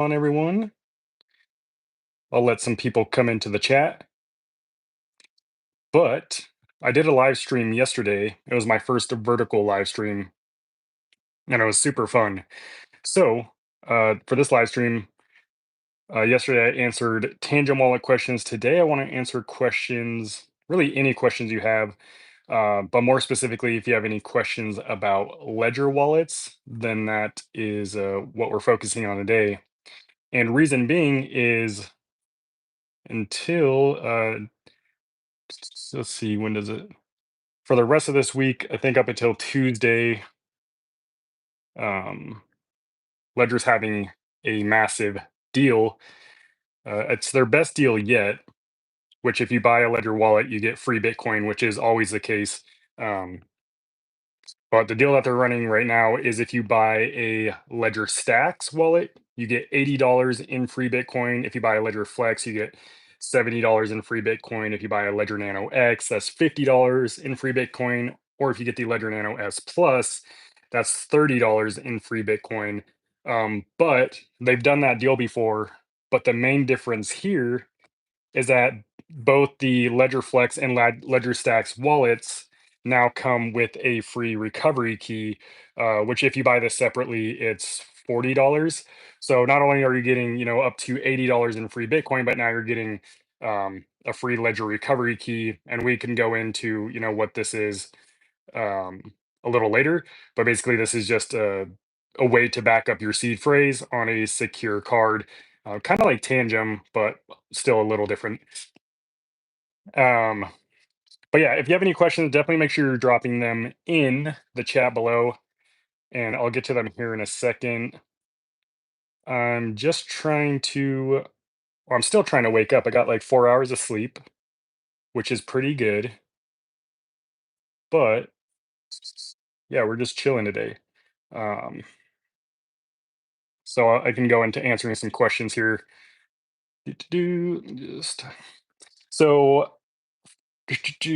On everyone. I'll let some people come into the chat, but I did a live stream yesterday. It was my first vertical live stream, and it was super fun. So, for this live stream, yesterday I answered Tangem Wallet questions. Today I want to answer questions, really any questions you have, but more specifically, if you have any questions about Ledger wallets, then that is what we're focusing on today. And reason being is until let's see, when does it? For the rest of this week, I think up until Tuesday, um, Ledger's having a massive deal. It's their best deal yet, which if you buy a Ledger wallet, you get free Bitcoin, which is always the case. Um, But the deal that they're running right now is if you buy a Ledger Stacks wallet, you get $80 in free Bitcoin. If you buy a Ledger Flex, you get $70 in free Bitcoin. If you buy a Ledger Nano X, that's $50 in free Bitcoin. Or if you get the Ledger Nano S Plus, that's $30 in free Bitcoin. But they've done that deal before. But the main difference here is that both the Ledger Flex and Ledger Stacks wallets now come with a free recovery key, which if you buy this separately, it's $40. So not only are you getting, up to $80 in free Bitcoin, but now you're getting a free Ledger recovery key. And we can go into, what this is um, a little later. But basically, this is just a way to back up your seed phrase on a secure card, kind of like Tangem, but still a little different. Um, but yeah, if you have any questions, definitely make sure you're dropping them in the chat below, and I'll get to them here in a second. I'm just trying to, well, I'm still trying to wake up. I got like 4 hours of sleep, which is pretty good, but yeah, we're just chilling today. Um, so I can go into answering some questions here. Just so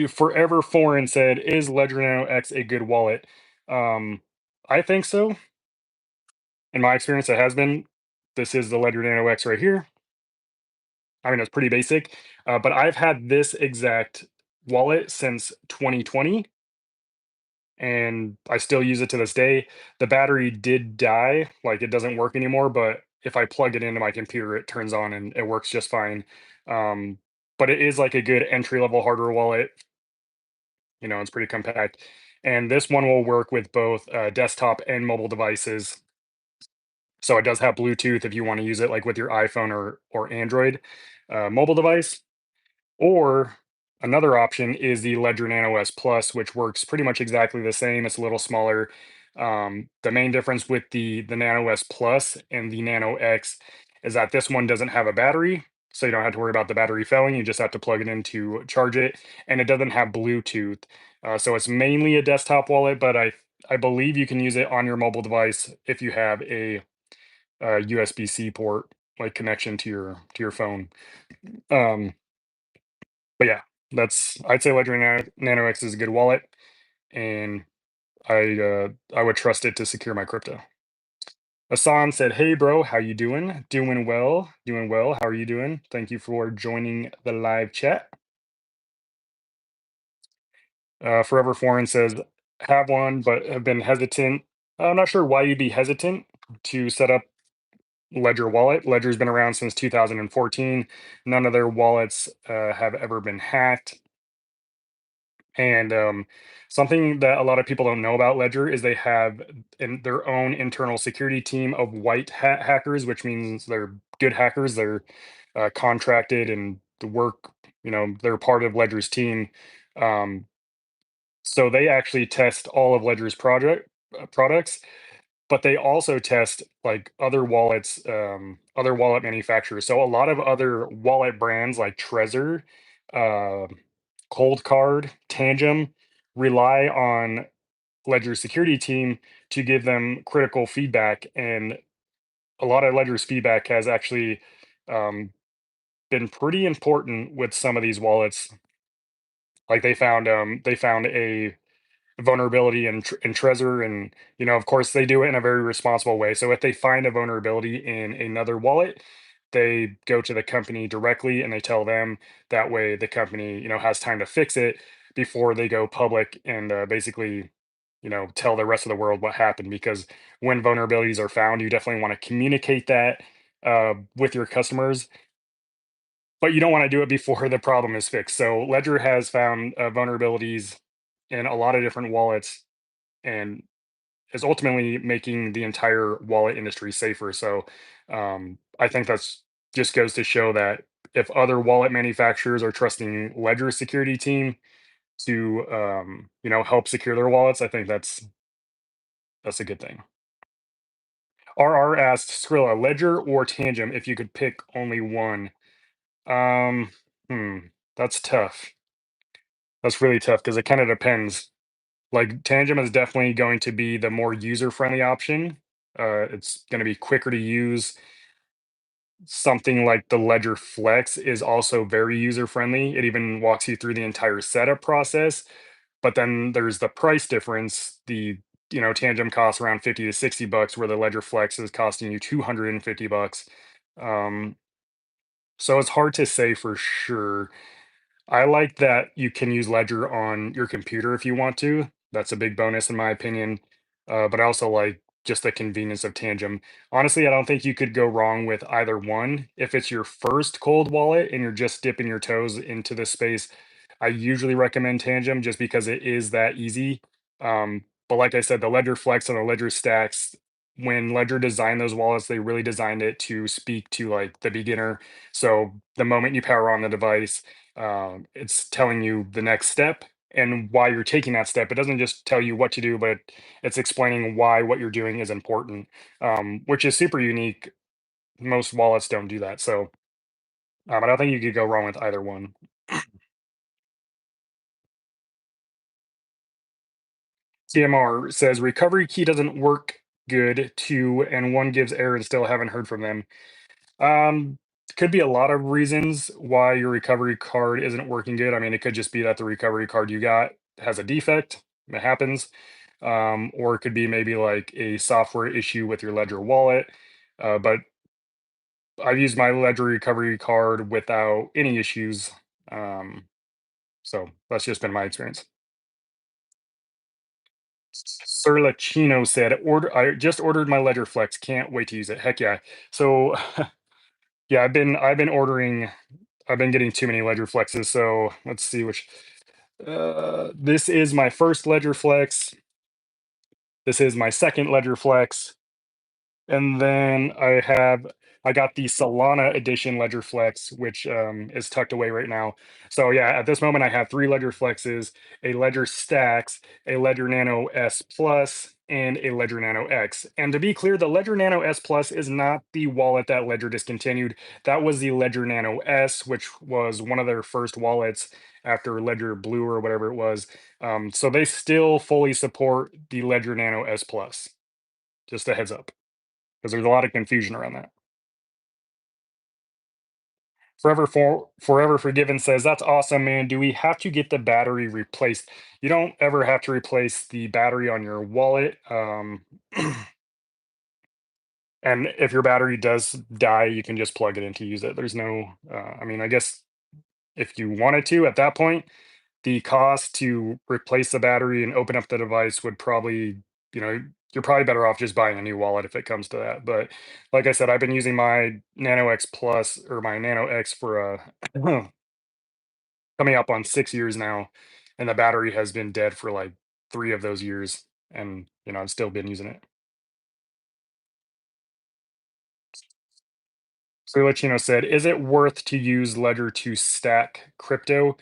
Forever Foreign said, "Is Ledger Nano X a good wallet?" Um, I think so. In my experience, it has been. This is the Ledger Nano X right here. I mean, it's pretty basic, but I've had this exact wallet since 2020, and I still use it to this day. The battery did die, like it doesn't work anymore, but if I plug it into my computer, it turns on and it works just fine. Um, but it is like a good entry level hardware wallet. It's pretty compact. And this one will work with both desktop and mobile devices. So it does have Bluetooth if you want to use it like with your iPhone or Android mobile device. Or another option is the Ledger Nano S Plus, which works pretty much exactly the same. It's a little smaller. The main difference with the Nano S Plus and the Nano X is that this one doesn't have a battery, so you don't have to worry about the battery failing. You just have to plug it in to charge it, and it doesn't have Bluetooth. So it's mainly a desktop wallet, but I believe you can use it on your mobile device if you have a, USB-C port like connection to your phone. Um, but yeah, I'd say Ledger Nano X is a good wallet, and I would trust it to secure my crypto. Asan said, "Hey bro, how you doing? Doing well, doing well. How are you doing? Thank you for joining the live chat." Forever Foreign says, "Have one, but have been hesitant. I'm not sure why you'd be hesitant to set up Ledger wallet. Ledger's been around since 2014. None of their wallets have ever been hacked. And something that a lot of people don't know about Ledger is they have their own internal security team of white hat hackers, which means they're good hackers. They're contracted and to work, they're part of Ledger's team. Um, so they actually test all of Ledger's products, but they also test like other wallet manufacturers. So a lot of other wallet brands like Trezor, uh, Cold Card, Tangem rely on Ledger's security team to give them critical feedback, and a lot of Ledger's feedback has actually um, been pretty important with some of these wallets. Like they found vulnerability in Trezor, and of course, they do it in a very responsible way. So if they find a vulnerability in another wallet, they go to the company directly and they tell them. That way, the company has time to fix it before they go public and basically tell the rest of the world what happened. Because when vulnerabilities are found, you definitely want to communicate that with your customers, but you don't want to do it before the problem is fixed. So Ledger has found vulnerabilities in a lot of different wallets and is ultimately making the entire wallet industry safer. So I think that's just goes to show that if other wallet manufacturers are trusting Ledger's security team to help secure their wallets, I think that's a good thing. RR asked Skrilla, Ledger or Tangem if you could pick only one. Um, hmm, that's tough. That's really tough because it kind of depends. Like Tangem is definitely going to be the more user-friendly option. It's going to be quicker to use. Something like the Ledger Flex is also very user-friendly. It even walks you through the entire setup process. But then there's the price difference. The Tangem costs around 50 to 60 bucks, where the Ledger Flex is costing you 250 bucks. Um, so it's hard to say for sure. I like that you can use Ledger on your computer if you want to. That's a big bonus in my opinion. But I also like just the convenience of Tangem. Honestly, I don't think you could go wrong with either one. If it's your first cold wallet and you're just dipping your toes into this space, I usually recommend Tangem just because it is that easy. But like I said, the Ledger Flex and the Ledger Stacks, when Ledger designed those wallets, they really designed it to speak to like the beginner. So the moment you power on the device, it's telling you the next step and why you're taking that step. It doesn't just tell you what to do, but it's explaining why what you're doing is important, which is super unique. Most wallets don't do that. So I don't think you could go wrong with either one. CMR says recovery key doesn't work good too, and one gives error and still haven't heard from them. Um, could be a lot of reasons why your recovery card isn't working good. I mean, it could just be that the recovery card you got has a defect. It happens. Or it could be maybe like a software issue with your Ledger wallet. But I've used my Ledger recovery card without any issues. Um, so that's just been my experience. Sir Lachino said, "Order. I just ordered my Ledger Flex. Can't wait to use it. Heck yeah!" So yeah, I've been ordering. I've been getting too many Ledger Flexes. So let's see which. This is my first Ledger Flex. This is my second Ledger Flex. And then I got the Solana edition Ledger Flex, which is tucked away right now. So yeah, at this moment I have three Ledger Flexes, a Ledger Stacks, a Ledger Nano S Plus, and a Ledger Nano X. And to be clear, the Ledger Nano S Plus is not the wallet that Ledger discontinued. That was the Ledger Nano S, which was one of their first wallets after Ledger Blue or whatever it was. So they still fully support the Ledger Nano S Plus. Just a heads up, because there's a lot of confusion around that. Forever Forgiven says, "That's awesome, man. Do we have to get the battery replaced?" You don't ever have to replace the battery on your wallet. And if your battery does die, you can just plug it in to use it. There's no, I mean, I guess if you wanted to at that point, the cost to replace the battery and open up the device would probably, you're probably better off just buying a new wallet if it comes to that. But like I said, I've been using my Nano X Plus or my Nano X for coming up on 6 years now, and the battery has been dead for like 3 of those years, and I've still been using it. So Latino said, "Is it worth to use Ledger to stack crypto?"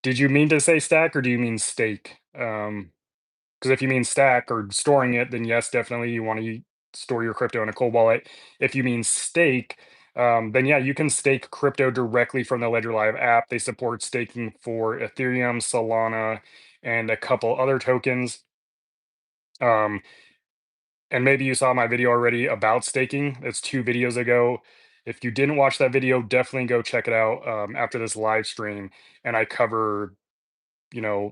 Did you mean to say stack or do you mean stake? Because if you mean stack or storing it, then yes, definitely you want to store your crypto in a cold wallet. If you mean stake, then yeah, you can stake crypto directly from the Ledger Live app. They support staking for Ethereum, Solana, and a couple other tokens. Um, and maybe you saw my video already about staking. It's 2 videos ago. If you didn't watch that video, definitely go check it out after this live stream. And I cover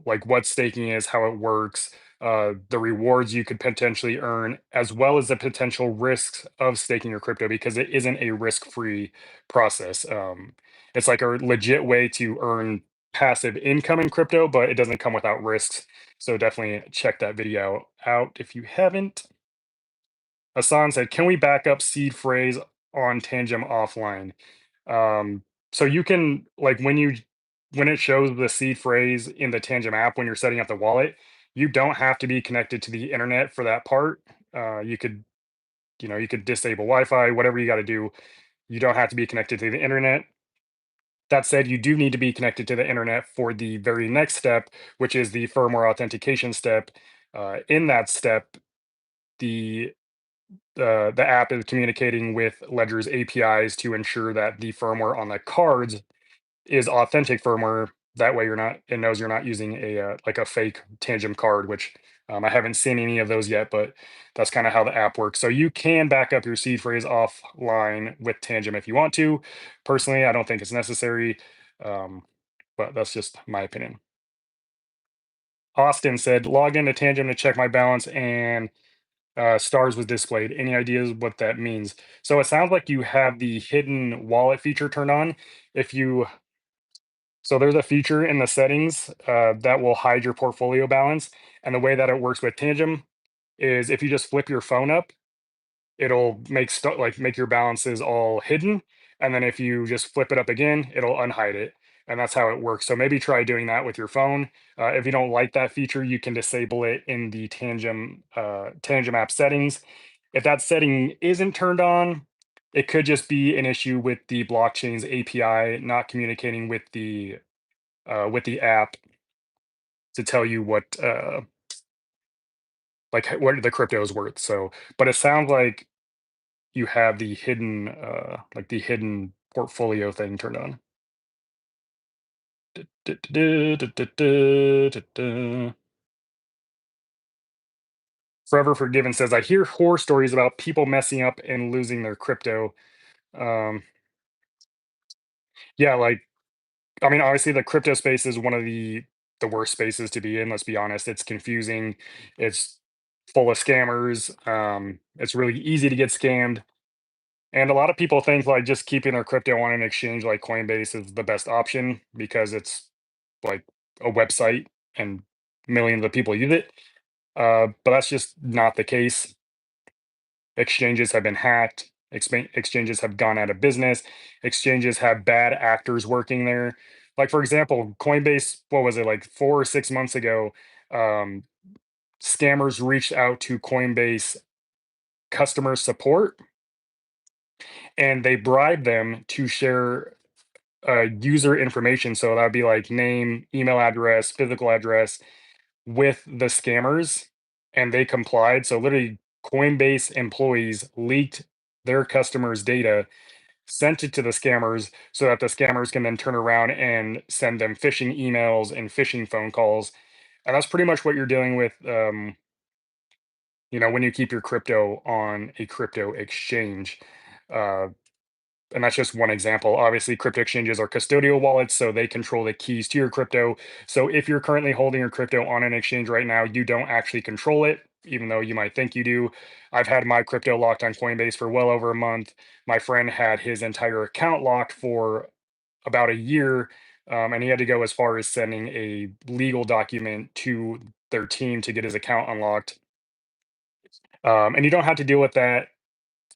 like what staking is, how it works, the rewards you could potentially earn, as well as the potential risks of staking your crypto because it isn't a risk-free process. It's like a legit way to earn passive income in crypto, but it doesn't come without risks. So definitely check that video out if you haven't. Hassan said, "Can we back up seed phrase on Tangem offline?" Um, so you can like when it shows the seed phrase in the Tangem app when you're setting up the wallet, you don't have to be connected to the internet for that part. You could you could disable Wi-Fi, whatever you got to do. You don't have to be connected to the internet. That said, you do need to be connected to the internet for the very next step, which is the firmware authentication step. In that step, the the app is communicating with Ledger's APIs to ensure that the firmware on the cards is authentic firmware. That way, it knows you're not using a like a fake Tangem card, which I haven't seen any of those yet, but that's kind of how the app works. So you can back up your seed phrase offline with Tangem if you want to. Personally, I don't think it's necessary, um, but that's just my opinion. Austin said, "Log into Tangem to check my balance and stars was displayed. Any ideas what that means?" So it sounds like you have the hidden wallet feature turned on. If you so there's a feature in the settings that will hide your portfolio balance, and the way that it works with Tangem is if you just flip your phone up, it'll make your balances all hidden, and then if you just flip it up again, it'll unhide it, and that's how it works. So maybe try doing that with your phone. If you don't like that feature, you can disable it in the Tangem app settings. If that setting isn't turned on, it could just be an issue with the blockchain's API not communicating with the app to tell you what the crypto is worth. So, but it sounds like you have the hidden the hidden portfolio thing turned on. Forever Forgiven says, "I hear horror stories about people messing up and losing their crypto." Um, yeah, like I mean, obviously the crypto space is one of the worst spaces to be in. Let's be honest. It's confusing. It's full of scammers. It's really easy to get scammed. And a lot of people think like just keeping their crypto on an exchange like Coinbase is the best option because it's like a website and millions of people use it. But that's just not the case. Exchanges have been hacked. Exchanges have gone out of business. Exchanges have bad actors working there. Like for example, Coinbase, what was it like 4 or 6 months ago? Um, Scammers reached out to Coinbase customer support and they bribed them to share user information. So that'd be like name, email address, physical address with the scammers, and they complied. So literally, Coinbase employees leaked their customers' data, sent it to the scammers, so that the scammers can then turn around and send them phishing emails and phishing phone calls. And that's pretty much what you're dealing with. When you keep your crypto on a crypto exchange. Uh, and that's just one example. Obviously, crypto exchanges are custodial wallets, so they control the keys to your crypto. So if you're currently holding your crypto on an exchange right now, you don't actually control it, even though you might think you do. I've had my crypto locked on Coinbase for well over a month. My friend had his entire account locked for about a year, and he had to go as far as sending a legal document to their team to get his account unlocked. And you don't have to deal with that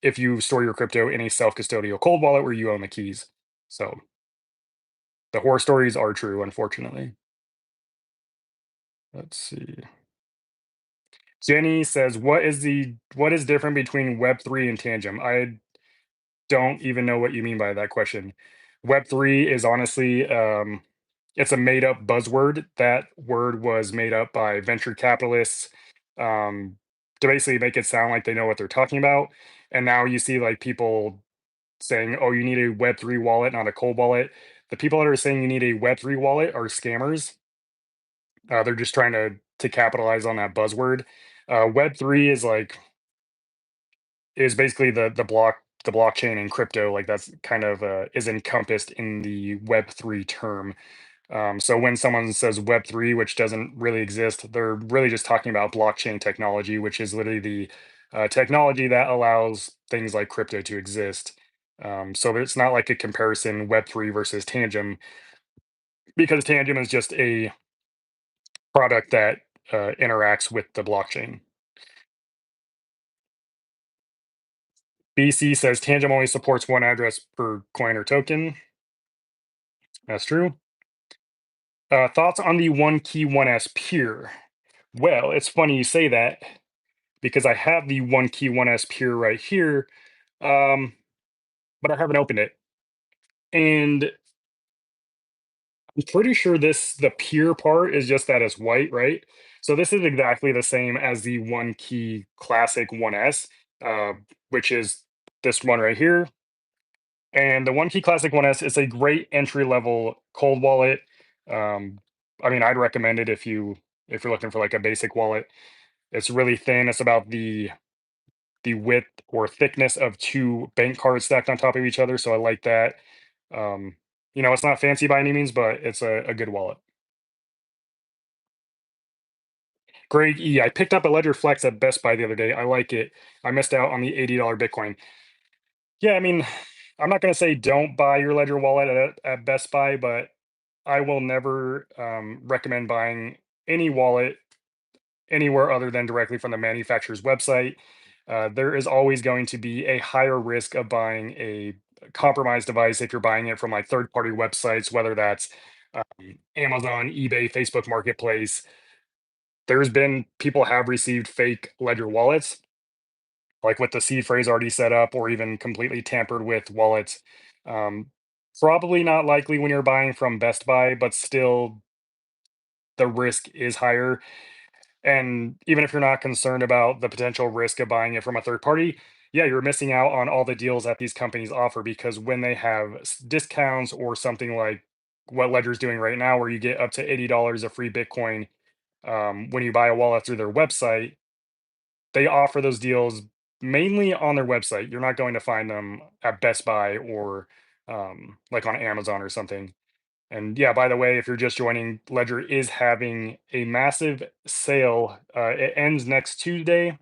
if you store your crypto in a self-custodial cold wallet where you own the keys. So the horror stories are true, unfortunately. Let's see. Jenny says, what is different between Web3 and Tangem?" I don't even know what you mean by that question. Web3 is honestly it's a made up buzzword. That word was made up by venture capitalists um, to basically make it sound like they know what they're talking about. And now you see like people saying, "Oh, you need a Web3 wallet, not a cold wallet." The people that are saying you need a Web3 wallet are scammers. They're just trying to capitalize on that buzzword. Web3 is basically the blockchain and crypto. Like that's kind of is encompassed in the Web3 term. So when someone says Web3, which doesn't really exist, they're really just talking about blockchain technology, which is literally the technology that allows things like crypto to exist. So it's not like a comparison Web3 versus Tangem, because Tangem is just a product that interacts with the blockchain. BC says Tangem only supports one address per coin or token. That's true. Thoughts on the one key 1S peer? Well, it's funny you say that because I have the one key 1S peer right here, um, but I haven't opened it. And I'm pretty sure the peer part is just that it's white, right? So this is exactly the same as the one key classic 1S, uh, which is this one right here. And the one key classic 1S is a great entry level cold wallet. Um, I mean, I'd recommend it if you're looking for like a basic wallet. It's really thin. It's about the width or thickness of two bank cards stacked on top of each other. So I like that. Um, it's not fancy by any means, but it's a good wallet. Greg E, I picked up a Ledger Flex at Best Buy the other day. I like it. I missed out on the $80 Bitcoin. Yeah, I mean, I'm not going to say don't buy your Ledger wallet at Best Buy, but I will never recommend buying any wallet anywhere other than directly from the manufacturer's website. There is always going to be a higher risk of buying a compromised device if you're buying it from like third-party websites, whether that's Amazon, eBay, Facebook Marketplace. There's been people have received fake Ledger wallets, like with the seed phrase already set up, or even completely tampered with wallets. Um, Probably not likely when you're buying from Best Buy, but still the risk is higher. And even if you're not concerned about the potential risk of buying it from a third party, yeah, you're missing out on all the deals that these companies offer, because when they have discounts or something like what Ledger's doing right now, where you get up to $80 of free Bitcoin when you buy a wallet through their website, they offer those deals mainly on their website. You're not going to find them at Best Buy or like on Amazon or something. And yeah, by the way, if you're just joining, Ledger is having a massive sale. It ends next Tuesday,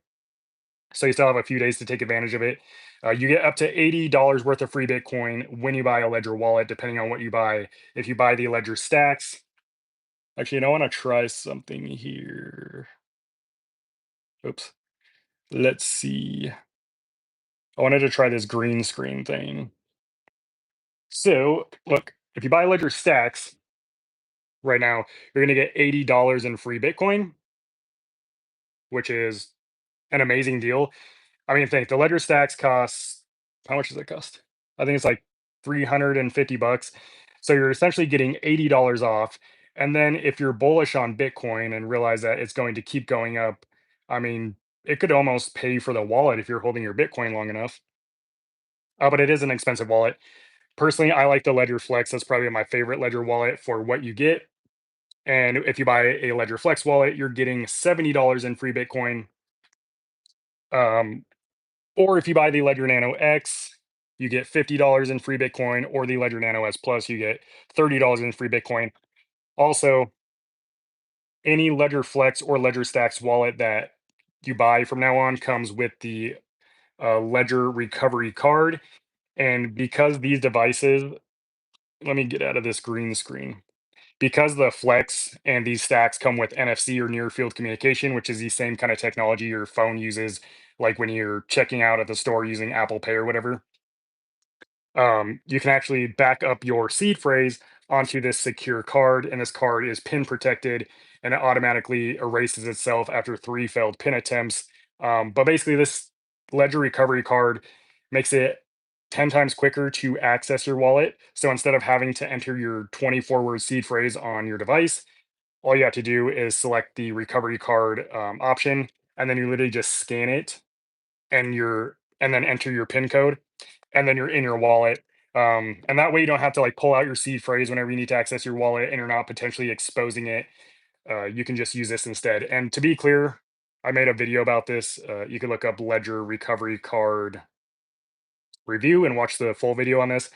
so you still have a few days to take advantage of it. You get up to $80 worth of free Bitcoin when you buy a Ledger wallet, depending on what you buy. If you buy the Ledger stacks, actually, I want to try something here. Oops. Let's see. I wanted to try this green screen thing. So, look, if you buy Ledger stacks right now, you're going to get $80 in free Bitcoin, which is an amazing deal. I mean, think the Ledger stacks costs, how much does it cost? I think it's like 350 bucks. So you're essentially getting $80 off. And then if you're bullish on Bitcoin and realize that it's going to keep going up, I mean, it could almost pay for the wallet if you're holding your Bitcoin long enough. But it is an expensive wallet. Personally, I like the Ledger Flex. That's probably my favorite Ledger wallet for what you get. And if you buy a Ledger Flex wallet, you're getting $70 in free Bitcoin. Um, Or if you buy the Ledger Nano X, you get $50 in free Bitcoin, or the Ledger Nano S Plus, you get $30 in free Bitcoin. Also, any Ledger Flex or Ledger Stacks wallet that you buy from now on comes with the Ledger Recovery Card. And because these devices, let me get out of this green screen. Because the Flex and these stacks come with NFC or near field communication, which is the same kind of technology your phone uses, like when you're checking out at the store using Apple Pay or whatever. You can actually back up your seed phrase onto this secure card, and this card is pin protected, and it automatically erases itself after three failed pin attempts. But basically, this Ledger recovery card makes it 10 times quicker to access your wallet. So instead of having to enter your 24-word seed phrase on your device, all you have to do is select the recovery card option, and then you literally just scan it and then enter your pin code, and then you're in your wallet. And that way you don't have to like pull out your seed phrase whenever you need to access your wallet and you're not potentially exposing it. You can just use this instead. And to be clear, I made a video about this. You can look up Ledger Recovery Card review and watch the full video on this.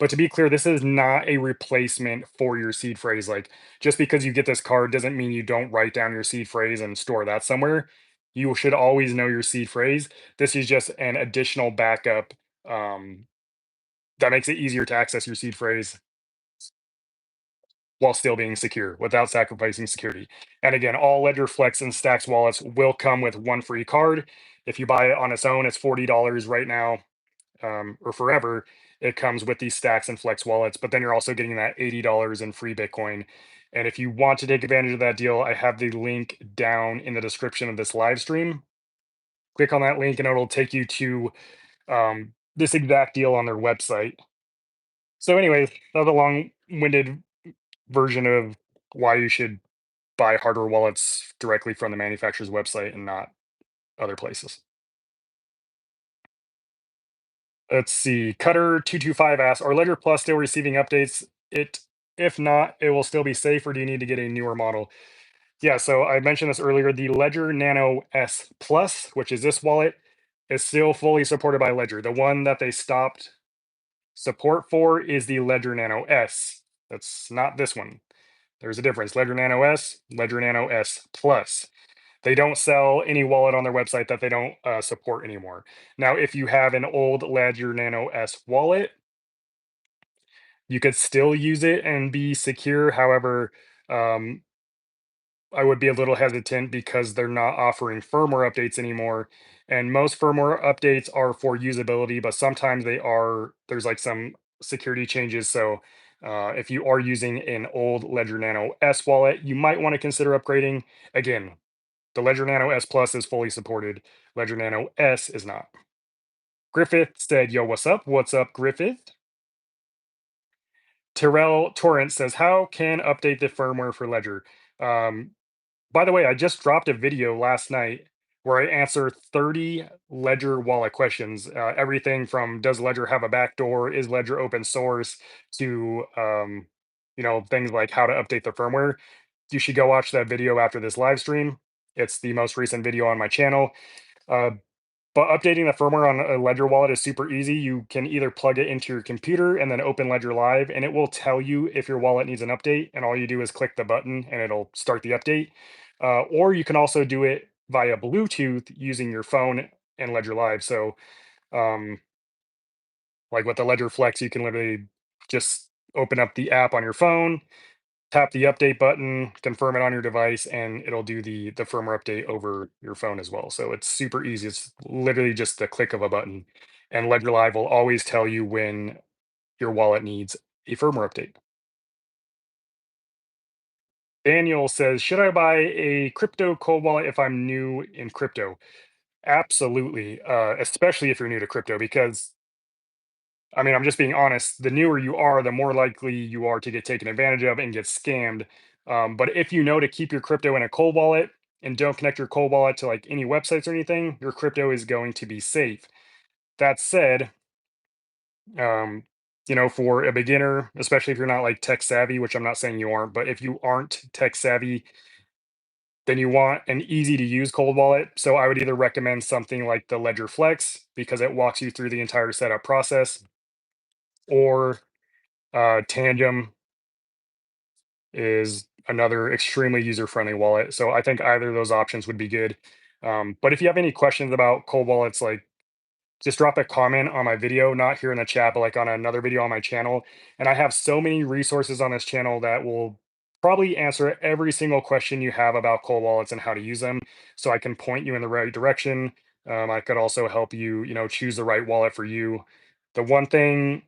But to be clear, this is not a replacement for your seed phrase. Like, just because you get this card doesn't mean you don't write down your seed phrase and store that somewhere. You should always know your seed phrase. This is just an additional backup um, that makes it easier to access your seed phrase while still being secure without sacrificing security. And again, all Ledger Flex and Stacks wallets will come with one free card. If you buy it on its own, it's $40 right now, or forever. It comes with these Stacks and Flex wallets, but then you're also getting that $80 in free Bitcoin. And if you want to take advantage of that deal, I have the link down in the description of this live stream. Click on that link and it'll take you to this exact deal on their website. So, anyways, that was a long winded version of why you should buy hardware wallets directly from the manufacturer's website and not other places. Let's see. Cutter225 asks, are Ledger Plus still receiving updates? If not, it will still be safe, or do you need to get a newer model? Yeah, so I mentioned this earlier. The Ledger Nano S Plus, which is this wallet, is still fully supported by Ledger. The one that they stopped support for is the Ledger Nano S. That's not this one. There's a difference. Ledger Nano S, Ledger Nano S Plus. They don't sell any wallet on their website that they don't support anymore. Now, if you have an old Ledger Nano S wallet, you could still use it and be secure. However, um, I would be a little hesitant because they're not offering firmware updates anymore. And most firmware updates are for usability, but sometimes there's like some security changes. So if you are using an old Ledger Nano S wallet, you might want to consider upgrading. Again, the Ledger Nano S Plus is fully supported. Ledger Nano S is not. Griffith said, yo, what's up? What's up, Griffith? Terrell Torrance says, how can update the firmware for Ledger? Um, by the way, I just dropped a video last night where I answer 30 Ledger wallet questions. Everything from does Ledger have a backdoor? Is Ledger open source? To things like how to update the firmware. You should go watch that video after this live stream. It's the most recent video on my channel. Uh, But updating the firmware on a Ledger wallet is super easy. You can either plug it into your computer and then open Ledger Live, and it will tell you if your wallet needs an update. And all you do is click the button and it'll start the update. Or you can also do it via Bluetooth using your phone and Ledger Live. So, um, like with the Ledger Flex, you can literally just open up the app on your phone, tap the update button, confirm it on your device, and it'll do the firmware update over your phone as well. So it's super easy. It's literally just the click of a button. And Ledger Live will always tell you when your wallet needs a firmware update. Daniel says, should I buy a crypto cold wallet if I'm new in crypto? Absolutely, especially if you're new to crypto, because I mean, I'm just being honest. The newer you are, the more likely you are to get taken advantage of and get scammed. But if you know to keep your crypto in a cold wallet and don't connect your cold wallet to like any websites or anything, your crypto is going to be safe. That said, um, for a beginner, especially if you're not like tech savvy, which I'm not saying you aren't, but if you aren't tech savvy, then you want an easy to use cold wallet. So I would either recommend something like the Ledger Flex because it walks you through the entire setup process, or Tangem is another extremely user-friendly wallet. So I think either of those options would be good. But if you have any questions about cold wallets, like just drop a comment on my video, not here in the chat, but like on another video on my channel. And I have so many resources on this channel that will probably answer every single question you have about cold wallets and how to use them. So I can point you in the right direction. I could also help you, choose the right wallet for you. The one thing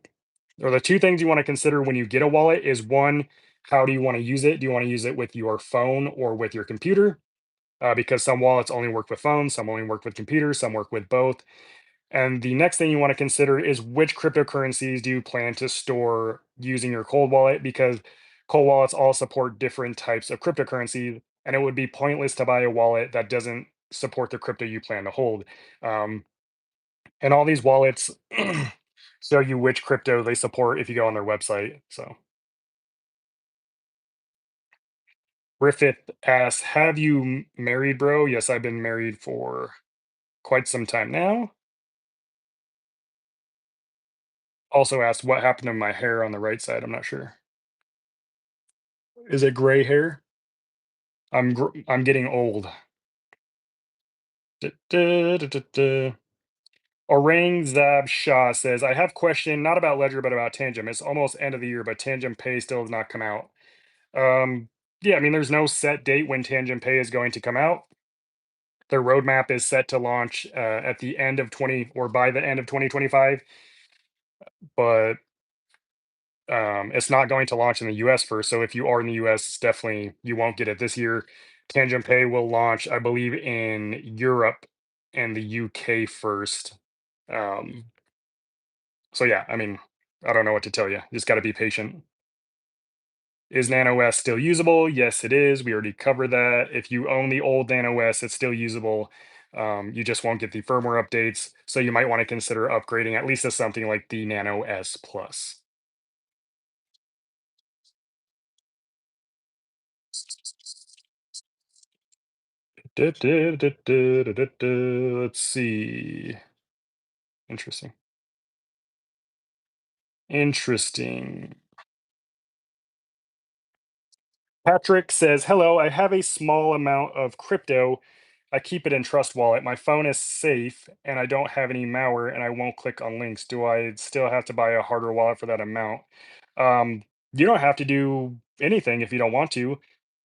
or the two things you want to consider when you get a wallet is one, how do you want to use it? Do you want to use it with your phone or with your computer? Because some wallets only work with phones, some only work with computers, some work with both. And the next thing you want to consider is which cryptocurrencies do you plan to store using your cold wallet? Because cold wallets all support different types of cryptocurrencies, and it would be pointless to buy a wallet that doesn't support the crypto you plan to hold. Um, and all these wallets show you which crypto they support if you go on their website. So Griffith asks, have you married, bro? Yes, I've been married for quite some time now. Also asked what happened to my hair on the right side. I'm not sure. Is it gray hair? I'm getting old. Du-du-du-du-du. Orang Zab Shah says, I have question not about Ledger but about Tangem. It's almost end of the year, but Tangem Pay still has not come out. Um, yeah, I mean, there's no set date when Tangem Pay is going to come out. Their roadmap is set to launch at the end of 20 or by the end of 2025, but it's not going to launch in the US first. So if you are in the US, definitely you won't get it this year. Tangent Pay will launch, I believe, in Europe and the UK first. Um, so yeah, I mean, I don't know what to tell you. Just got to be patient. Is Nano S still usable? Yes, it is. We already covered that. If you own the old Nano S, it's still usable. You just won't get the firmware updates. So you might want to consider upgrading at least to something like the Nano S Plus. Let's see. Interesting. Interesting. Patrick says, hello, I have a small amount of crypto. I keep it in Trust Wallet. My phone is safe and I don't have any malware and I won't click on links. Do I still have to buy a hardware wallet for that amount? Um, you don't have to do anything if you don't want to,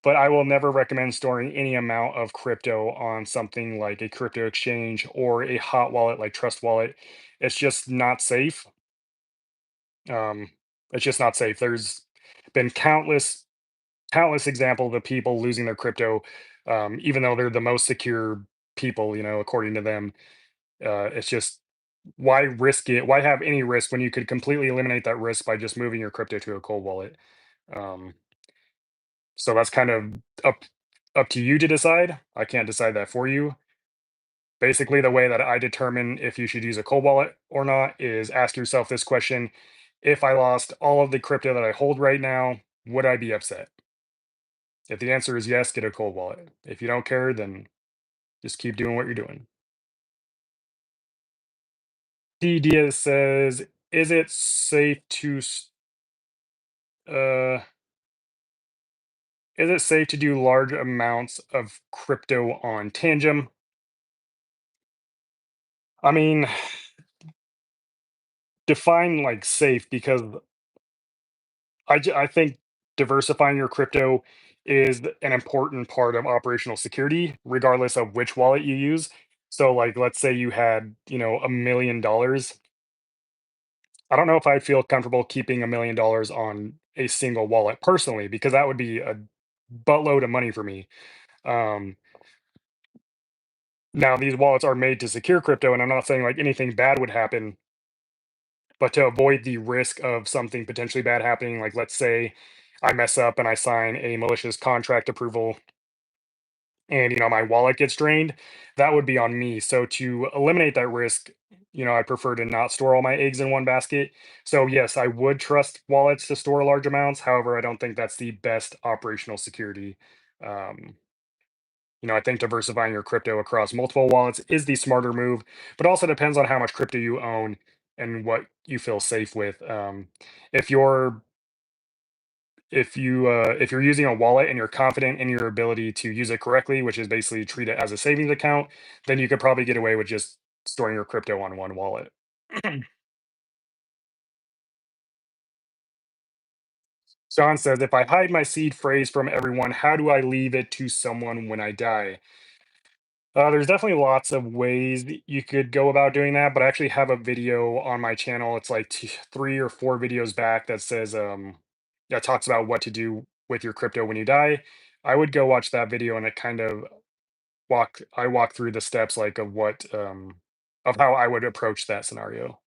but I will never recommend storing any amount of crypto on something like a crypto exchange or a hot wallet like Trust Wallet. It's just not safe. Um, it's just not safe. There's been countless examples of people losing their crypto, even though they're the most secure people, according to them. It's just why risk it? Why have any risk when you could completely eliminate that risk by just moving your crypto to a cold wallet? Um, so that's kind of up to you to decide. I can't decide that for you. Basically, the way that I determine if you should use a cold wallet or not is ask yourself this question: if I lost all of the crypto that I hold right now, would I be upset? If the answer is yes, get a cold wallet. If you don't care, then just keep doing what you're doing. D Diaz says, "Is it safe to uh is it safe to do large amounts of crypto on Tangem?" I mean, define like safe because I think diversifying your crypto is an important part of operational security, regardless of which wallet you use. So, like, let's say you had, $1 million. I don't know if I'd feel comfortable keeping $1 million on a single wallet personally, because that would be a buttload of money for me. Um, Now these wallets are made to secure crypto, and I'm not saying like anything bad would happen, but to avoid the risk of something potentially bad happening, like let's say I mess up and I sign a malicious contract approval and my wallet gets drained, that would be on me. So to eliminate that risk, I prefer to not store all my eggs in one basket. So yes, I would trust wallets to store large amounts. However, I don't think that's the best operational security. um, I think diversifying your crypto across multiple wallets is the smarter move, but also depends on how much crypto you own and what you feel safe with. If you're if you're using a wallet and you're confident in your ability to use it correctly, which is basically treat it as a savings account, then you could probably get away with just storing your crypto on one wallet. Sean says, if I hide my seed phrase from everyone, how do I leave it to someone when I die? There's definitely lots of ways that you could go about doing that, but I actually have a video on my channel. It's like 3 or 4 videos back that says that talks about what to do with your crypto when you die. I would go watch that video and it kind of walk through the steps like of what of how I would approach that scenario.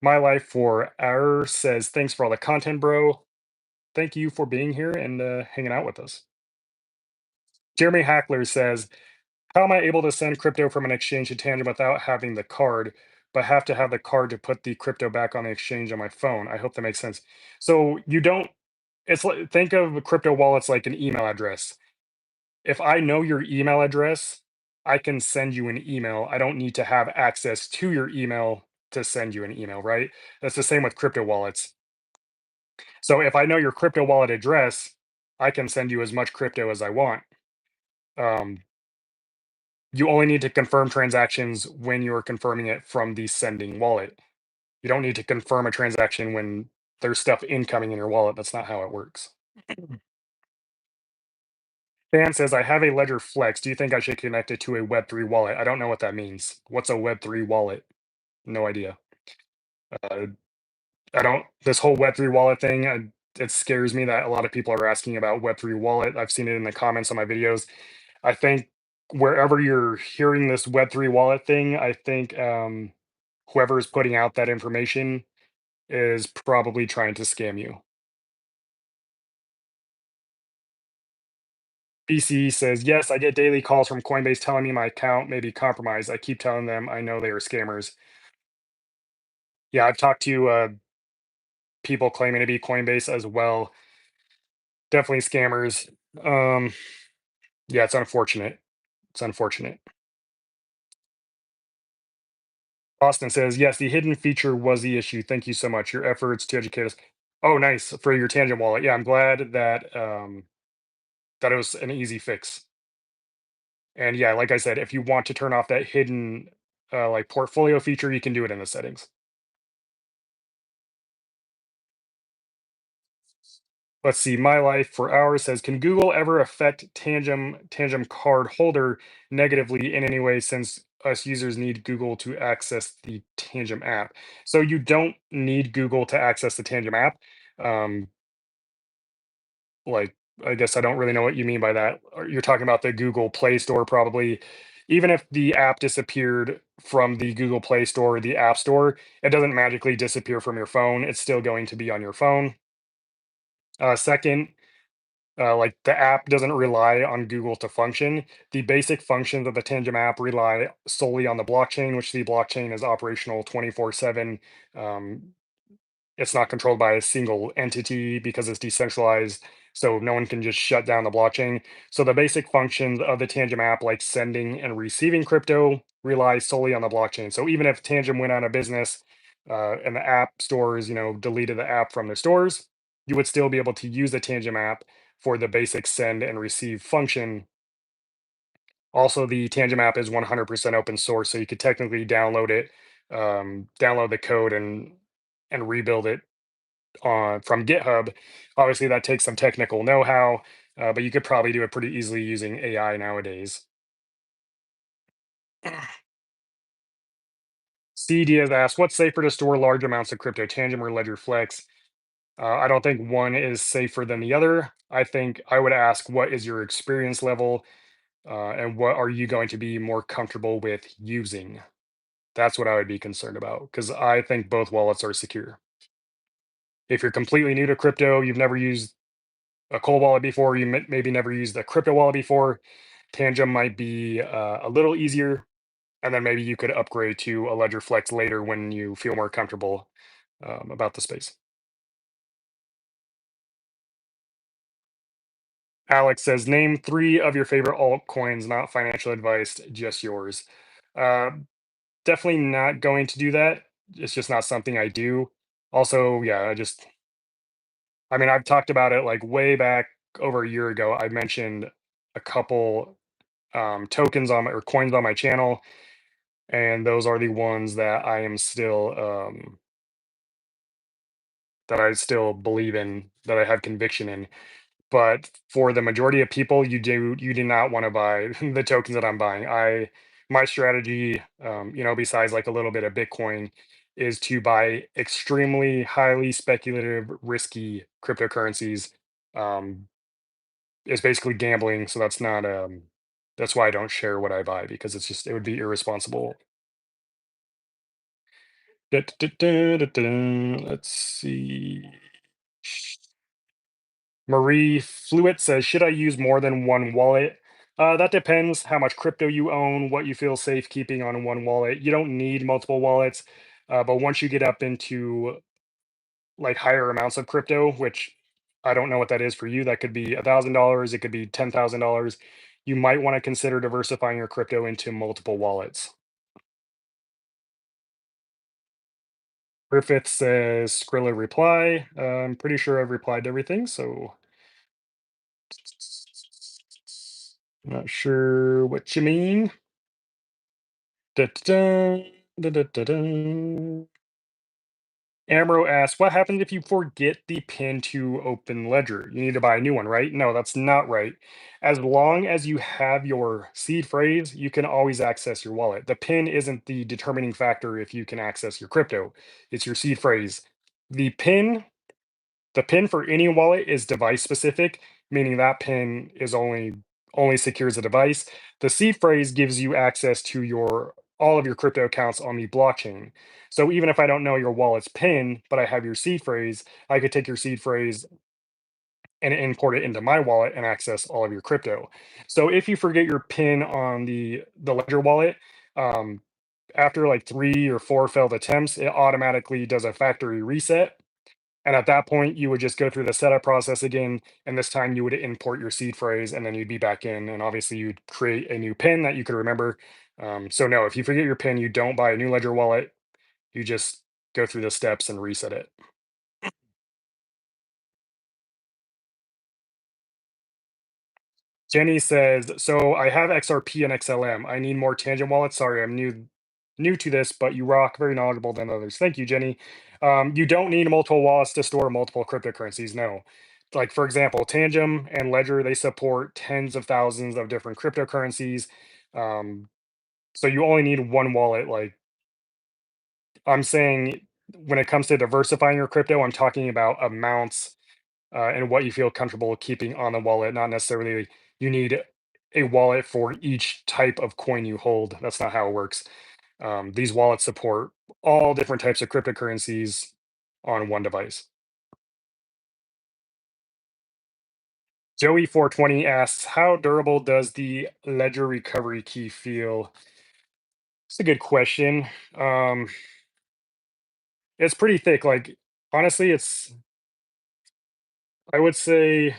My life for Error says, thanks for all the content, bro. Thank you for being here and hanging out with us. Jeremy Hackler says, how am I able to send crypto from an exchange to Tangent without having the card, but have to have the card to put the crypto back on the exchange on my phone? I hope that makes sense. So you don't, it's like, think of crypto wallets like an email address. If I know your email address, I can send you an email. I don't need to have access to your email to send you an email, right? That's the same with crypto wallets. So if I know your crypto wallet address, I can send you as much crypto as I want. Um, you only need to confirm transactions when you're confirming it from the sending wallet. You don't need to confirm a transaction when there's stuff incoming in your wallet. That's not how it works. Dan says, I have a Ledger Flex. Do you think I should connect it to a Web3 wallet? I don't know what that means. What's a Web3 wallet? No idea. Uh, I don't, this whole Web3 wallet thing, it scares me that a lot of people are asking about Web3 wallet. I've seen it in the comments on my videos. I think wherever you're hearing this Web3 wallet thing, I think whoever is putting out that information is probably trying to scam you. BC says, yes, I get daily calls from Coinbase telling me my account may be compromised. I keep telling them I know they are scammers. Yeah, I've talked to people claiming to be Coinbase as well. Definitely scammers. Um, yeah, it's unfortunate. It's unfortunate. Austin says, yes, the hidden feature was the issue. Thank you so much. Your efforts to educate us. Oh, nice for your Tangent wallet. Yeah, I'm glad that that it was an easy fix. And yeah, like I said, if you want to turn off that hidden like portfolio feature, you can do it in the settings. Let's see. My life for hours says, can Google ever affect Tangem card holder negatively in any way since us users need Google to access the Tangem app? So you don't need Google to access the Tangem app. Um, like I guess I don't really know what you mean by that. You're talking about the Google Play Store probably. Even if the app disappeared from the Google Play Store or the App Store, it doesn't magically disappear from your phone. It's still going to be on your phone. Second, like the app doesn't rely on Google to function. The basic functions of the Tangem app rely solely on the blockchain, which the blockchain is operational 24/7. Um, it's not controlled by a single entity because it's decentralized, so no one can just shut down the blockchain. So the basic functions of the Tangem app, like sending and receiving crypto, rely solely on the blockchain. So even if Tangem went out of business and the app stores, deleted the app from the stores, you would still be able to use the Tangem app for the basic send and receive function. Also, the Tangem app is 100% open source, so you could technically download it, download the code, and rebuild it on from GitHub. Obviously, that takes some technical know-how, but you could probably do it pretty easily using AI nowadays. C Diaz asks, what's safer to store large amounts of crypto, Tangem or Ledger Flex? I don't think one is safer than the other. I think I would ask, what is your experience level, and what are you going to be more comfortable with using? That's what I would be concerned about because I think both wallets are secure. If you're completely new to crypto, you've never used a cold wallet before, you maybe never used a crypto wallet before, Tangem might be a little easier, and then maybe you could upgrade to a Ledger Flex later when you feel more comfortable about the space. Alex says, name three of your favorite altcoins, not financial advice, just yours. Uh, definitely not going to do that. It's just not something I do. Also, yeah, I mean, I've talked about it like way back over a year ago. I mentioned a couple tokens on my or coins on my channel, and those are the ones that I am still that I still believe in, that I have conviction in. But for the majority of people, you do not want to buy the tokens that I'm buying. My strategy, besides like a little bit of Bitcoin, is to buy extremely highly speculative, risky cryptocurrencies. Um, it's basically gambling, so that's why I don't share what I buy because it would be irresponsible. Let's see. Marie Fluid says, should I use more than one wallet? That depends how much crypto you own, what you feel safe keeping on one wallet. You don't need multiple wallets, but once you get up into like higher amounts of crypto, which I don't know what that is for you, that could be $1,000, it could be $10,000. You might want to consider diversifying your crypto into multiple wallets. Griffith says Skrilla reply. I'm pretty sure I've replied to everything, so not sure what you mean. Da-da-da, da-da-da-da. Amro asks, what happens if you forget the PIN to open Ledger? You need to buy a new one, right? No, that's not right. As long as you have your seed phrase, you can always access your wallet. The PIN isn't the determining factor if you can access your crypto. It's your seed phrase. The PIN The PIN for any wallet is device specific, meaning that PIN is only secures a device. The seed phrase gives you access to your all of your crypto accounts on the blockchain. So even if I don't know your wallet's PIN, but I have your seed phrase, I could take your seed phrase and import it into my wallet and access all of your crypto. So if you forget your PIN on the Ledger wallet, um, after like 3 or 4 failed attempts, it automatically does a factory reset, and at that point, you would just go through the setup process again, and this time you would import your seed phrase, and then you'd be back in, and obviously you'd create a new PIN that you could remember. So no, if you forget your PIN, you don't buy a new Ledger wallet. You just go through the steps and reset it. Jenny says, "So I have XRP and XLM. I need more Tangent wallets. Sorry, I'm new to this, but you rock. Very knowledgeable than others. Thank you, Jenny. You don't need multiple wallets to store multiple cryptocurrencies. No, like for example, Tangem and Ledger, they support tens of thousands of different cryptocurrencies. Um, so you only need one wallet. Like I'm saying, when it comes to diversifying your crypto, I'm talking about amounts and what you feel comfortable keeping on the wallet, not necessarily you need a wallet for each type of coin you hold. That's not how it works. These wallets support all different types of cryptocurrencies on one device. Joey420 asks, how durable does the ledger recovery key feel? It's a good question. Um, it's pretty thick. Like, honestly, I would say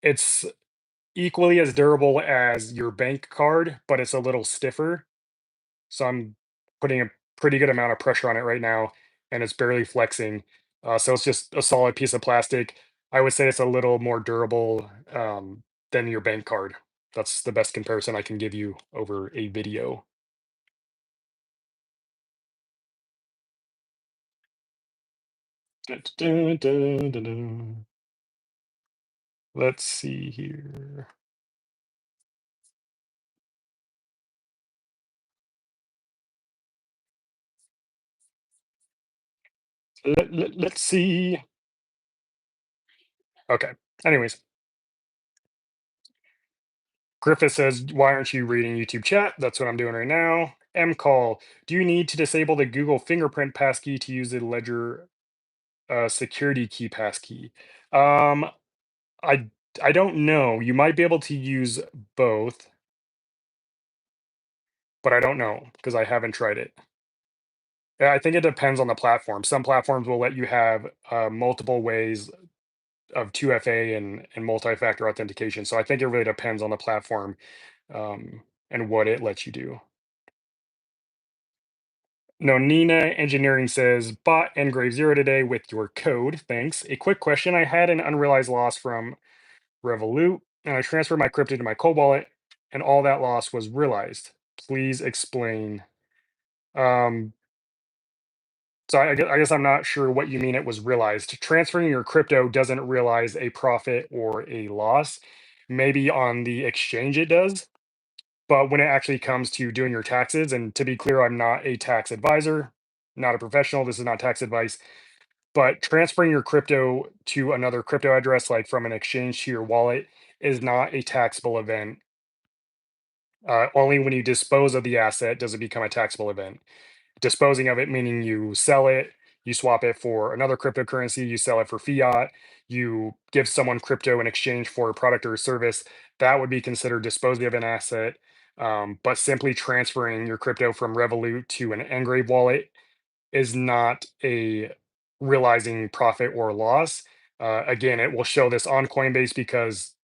it's equally as durable as your bank card, but it's a little stiffer. So I'm putting a pretty good amount of pressure on it right now, and it's barely flexing. So it's just a solid piece of plastic. I would say it's a little more durable than your bank card. That's the best comparison I can give you over a video. Dun, dun, dun, dun, dun. Let's see here. Let's see. Okay. Anyways, Griffith says, why aren't you reading YouTube chat? That's what I'm doing right now. M call. Do you need to disable the Google fingerprint passkey to use the Ledger security key passkey? Um, I I don't know. You might be able to use both, but I don't know because I haven't tried it. Yeah, I think it depends on the platform. Some platforms will let you have multiple ways of 2FA and multi-factor authentication. So I think it really depends on the platform and what it lets you do. No, Nina Engineering says, bought Engrave Zero today with your code. Thanks. A quick question. I had an unrealized loss from Revolut, and I transferred my crypto to my cold wallet, and all that loss was realized. Please explain. Um, so I guess I'm not sure what you mean it was realized. Transferring your crypto doesn't realize a profit or a loss. Maybe on the exchange it does, but when it actually comes to doing your taxes, and to be clear, I'm not a tax advisor, not a professional. This is not tax advice, but transferring your crypto to another crypto address, like from an exchange to your wallet, is not a taxable event. Only when you dispose of the asset does it become a taxable event. Disposing of it meaning you sell it, you swap it for another cryptocurrency, you sell it for fiat, you give someone crypto in exchange for a product or a service, that would be considered disposing of an asset. But simply transferring your crypto from Revolut to an Engrave wallet is not a realizing profit or loss. Again, it will show this on Coinbase because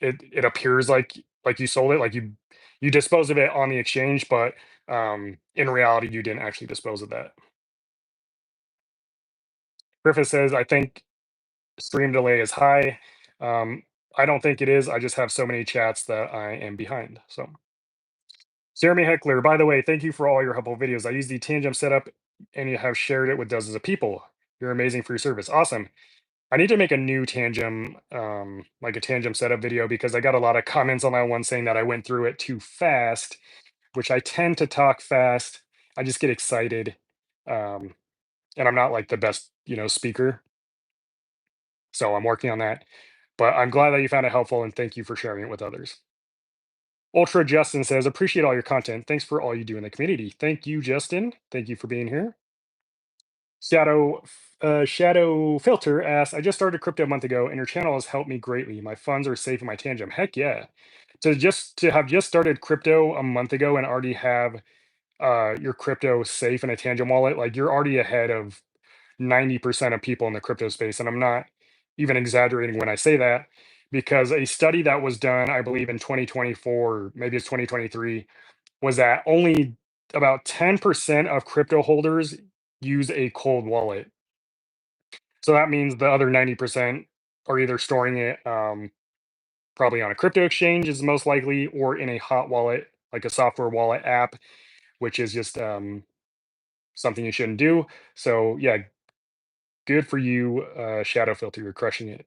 it appears like you sold it, like you dispose of it on the exchange, but In reality, you didn't actually dispose of that. Griffith says, I think stream delay is high. Um, I don't think it is. I just have so many chats that I am behind. So, Jeremy Heckler, by the way, thank you for all your helpful videos. I use the Tangem setup and you have shared it with dozens of people. You're amazing for your service. Awesome. I need to make a new Tangem, like a Tangem setup video because I got a lot of comments on that one saying that I went through it too fast, which I tend to talk fast. I just get excited. Um, and I'm not like the best, speaker. So I'm working on that. But I'm glad that you found it helpful and thank you for sharing it with others. Ultra Justin says, appreciate all your content. Thanks for all you do in the community. Thank you, Justin. Thank you for being here. Shadow Filter asks, I just started crypto a month ago and your channel has helped me greatly. My funds are safe in my Tangem. Heck yeah. To have just started crypto a month ago and already have your crypto safe in a Tangem wallet, like you're already ahead of 90% of people in the crypto space. And I'm not even exaggerating when I say that, because a study that was done, I believe in 2024, maybe it's 2023, was that only about 10% of crypto holders use a cold wallet. So that means the other 90% are either storing it probably on a crypto exchange, is most likely, or in a hot wallet, like a software wallet app, which is just something you shouldn't do. So, yeah, good for you, Shadow Filter. You're crushing it.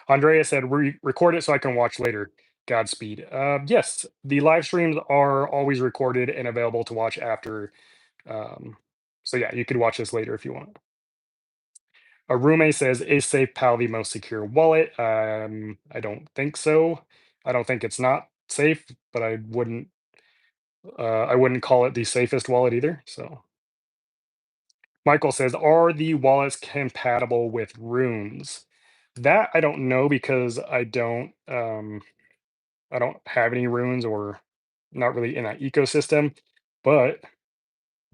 Andrea said, record it so I can watch later. Godspeed. Yes, the live streams are always recorded and available to watch after. Um, so yeah, you could watch this later if you want. A roommate says, is SafePal the most secure wallet? I don't think so. I don't think it's not safe, but I wouldn't call it the safest wallet either. So Michael says, are the wallets compatible with runes? That I don't know because I don't have any runes or not really in that ecosystem, but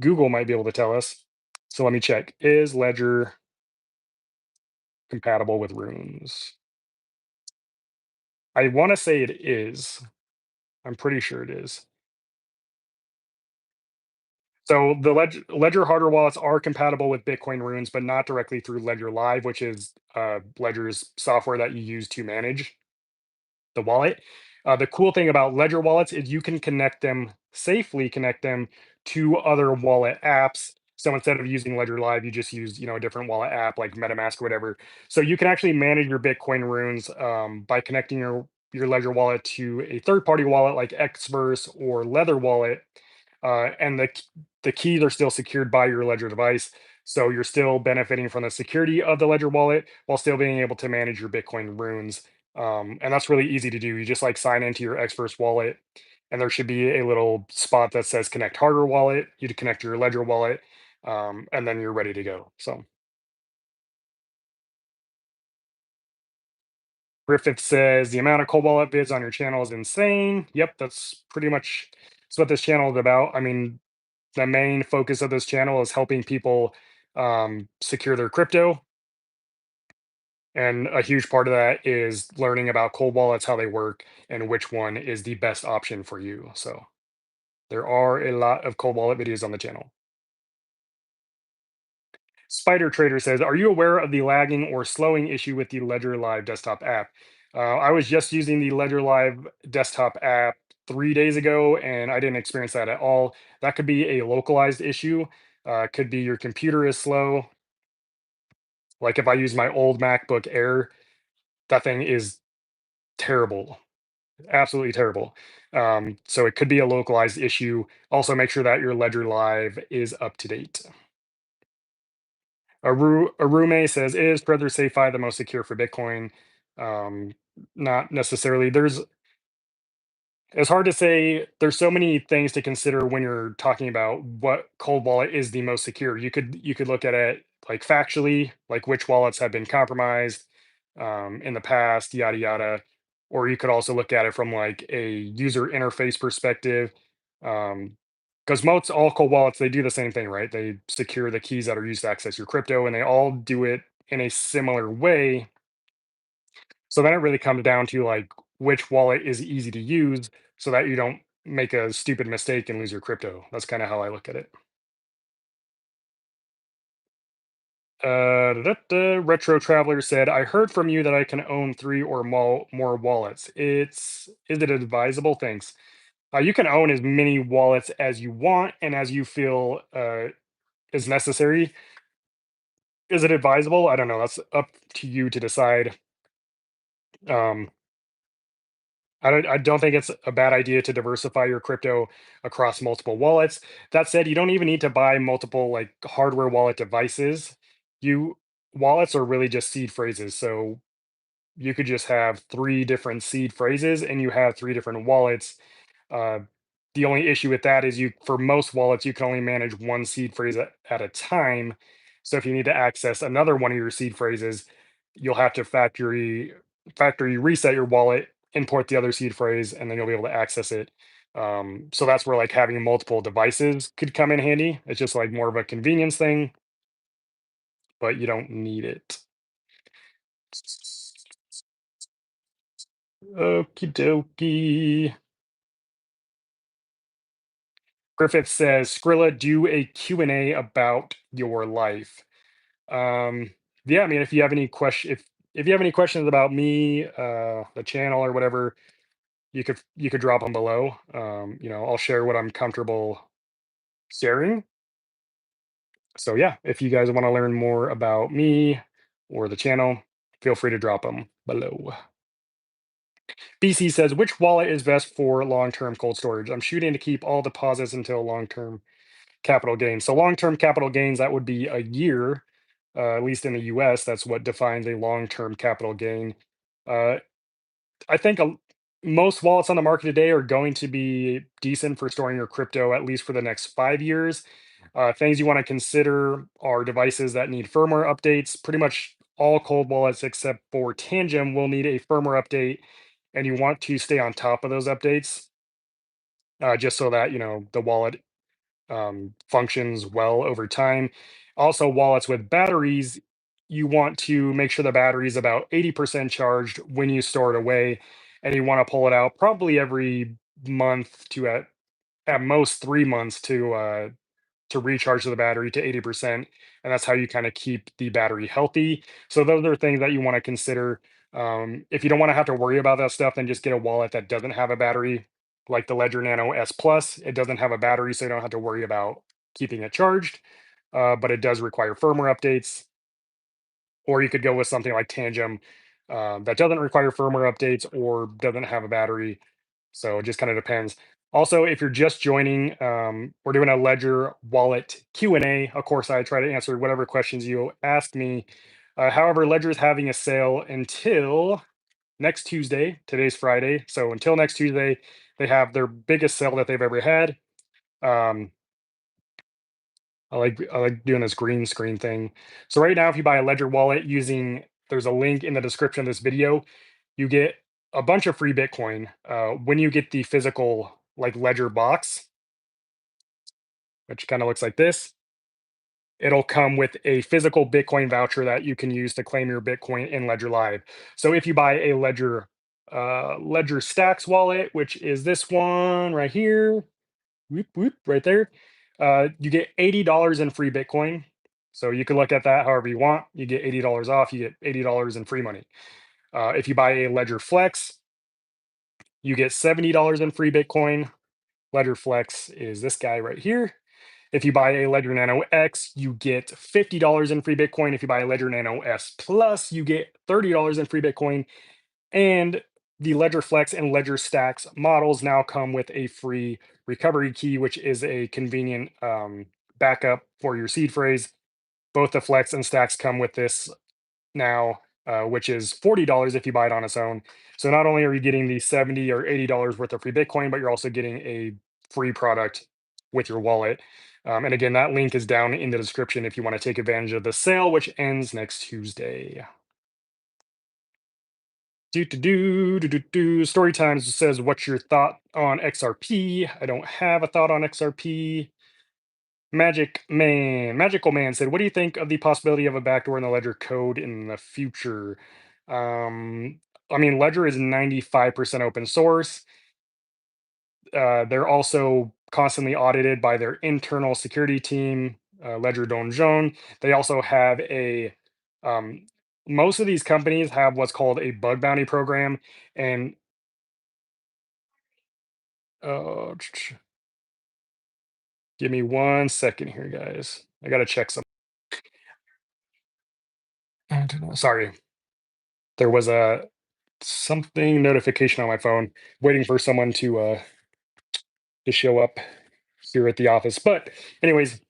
Google might be able to tell us. So let me check. Is Ledger compatible with runes? I want to say it is. I'm pretty sure it is. So the Ledger hardware wallets are compatible with Bitcoin runes, but not directly through Ledger Live, which is Ledger's software that you use to manage the wallet. The cool thing about Ledger wallets is you can safely connect them to other wallet apps. So instead of using Ledger Live, you just use, a different wallet app like MetaMask or whatever. So you can actually manage your Bitcoin runes by connecting your Ledger wallet to a third-party wallet like Xverse or Lether Wallet, and the keys are still secured by your Ledger device. So you're still benefiting from the security of the Ledger wallet while still being able to manage your Bitcoin runes, and that's really easy to do. You just like sign into your Xverse wallet, and there should be a little spot that says connect hardware wallet. You connect your Ledger wallet, and then you're ready to go. So Griffith says the amount of cold wallet bids on your channel is insane. Yep, that's pretty much that's what this channel is about. I mean, the main focus of this channel is helping people secure their crypto. And a huge part of that is learning about cold wallets, how they work, and which one is the best option for you. So there are a lot of cold wallet videos on the channel. Spider Trader says, are you aware of the lagging or slowing issue with the Ledger Live desktop app? I was just using the Ledger Live desktop app 3 days ago, and I didn't experience that at all. That could be a localized issue. Could be your computer is slow. Like if I use my old MacBook Air, that thing is terrible, absolutely terrible. So it could be a localized issue. Also, make sure that your Ledger Live is up to date. Arume says, is Trezor SafeFi the most secure for Bitcoin? Um, Not necessarily. It's hard to say. There's so many things to consider when you're talking about what cold wallet is the most secure. You could look at it like factually, like which wallets have been compromised in the past, yada yada. Or you could also look at it from like a user interface perspective. Because most all cold wallets, they do the same thing, right? They secure the keys that are used to access your crypto, and they all do it in a similar way. So then it really comes down to like which wallet is easy to use so that you don't make a stupid mistake and lose your crypto. That's kind of how I look at it. Retro Traveler said, I heard from you that I can own three or more wallets. Is it advisable? Thanks. You can own as many wallets as you want and as you feel is necessary. Is it advisable? I don't know. That's up to you to decide. Um, I don't think it's a bad idea to diversify your crypto across multiple wallets. That said, you don't even need to buy multiple like hardware wallet devices. You Wallets are really just seed phrases. So you could just have three different seed phrases and you have three different wallets. Uh, the only issue with that is for most wallets, you can only manage one seed phrase at a time. So if you need to access another one of your seed phrases, you'll have to factory reset your wallet, import the other seed phrase, and then you'll be able to access it. So that's where like having multiple devices could come in handy. It's just like more of a convenience thing, but you don't need it. Okie dokie. Griffith says, Skrilla, do a Q&A about your life. Um, yeah, I mean, if you have any if you have any questions about me, the channel or whatever, you could drop them below. I'll share what I'm comfortable sharing. So yeah, if you guys want to learn more about me or the channel, feel free to drop them below. BC says, which wallet is best for long-term cold storage? I'm shooting to keep all deposits until long-term capital gains. So long-term capital gains, that would be a year, at least in the US. That's what defines a long-term capital gain. Uh, I think most wallets on the market today are going to be decent for storing your crypto, at least for the next 5 years. Things you want to consider are devices that need firmware updates. Pretty much all cold wallets except for Tangem will need a firmware update, and you want to stay on top of those updates, just so that the wallet functions well over time. Also, wallets with batteries, you want to make sure the battery is about 80% charged when you store it away, and you want to pull it out probably every month to at most 3 months to recharge the battery to 80%, and that's how you kind of keep the battery healthy. So those are things that you want to consider. If you don't want to have to worry about that stuff, then just get a wallet that doesn't have a battery, like the Ledger Nano S Plus. It doesn't have a battery, so you don't have to worry about keeping it charged, but it does require firmware updates. Or you could go with something like Tangem, that doesn't require firmware updates or doesn't have a battery. So it just kind of depends. Also, if you're just joining, we're doing a Ledger Wallet Q&A. Of course, I try to answer whatever questions you ask me. However, Ledger is having a sale until next Tuesday. Today's Friday, so until next Tuesday, they have their biggest sale that they've ever had. Um, I like doing this green screen thing. So right now, if you buy a Ledger wallet there's a link in the description of this video, you get a bunch of free Bitcoin. When you get the physical like Ledger box, which kind of looks like this, it'll come with a physical Bitcoin voucher that you can use to claim your Bitcoin in Ledger Live. So if you buy a Ledger Stacks wallet, which is this one right here, whoop, whoop, right there. You get $80 in free Bitcoin. So you can look at that however you want. You get $80 off, you get $80 in free money. If you buy a Ledger Flex, you get $70 in free Bitcoin. Ledger Flex is this guy right here. If you buy a Ledger Nano X, you get $50 in free Bitcoin. If you buy a Ledger Nano S Plus, you get $30 in free Bitcoin. And the Ledger Flex and Ledger Stacks models now come with a free recovery key, which is a convenient backup for your seed phrase. Both the Flex and Stacks come with this now, which is $40 if you buy it on its own. So not only are you getting the $70 or $80 worth of free Bitcoin, but you're also getting a free product with your wallet. And again, that link is down in the description if you want to take advantage of the sale, which ends next Tuesday. Story times says, what's your thought on XRP? I don't have a thought on XRP. Magical Man said, what do you think of the possibility of a backdoor in the Ledger code in the future? Um, I mean, Ledger is 95% open source. They're also constantly audited by their internal security team, Ledger Donjon. They also have um, most of these companies have what's called a bug bounty program. And give me 1 second here, guys. I got to check some. Sorry, there was a something notification on my phone waiting for someone to show up here at the office. But anyways,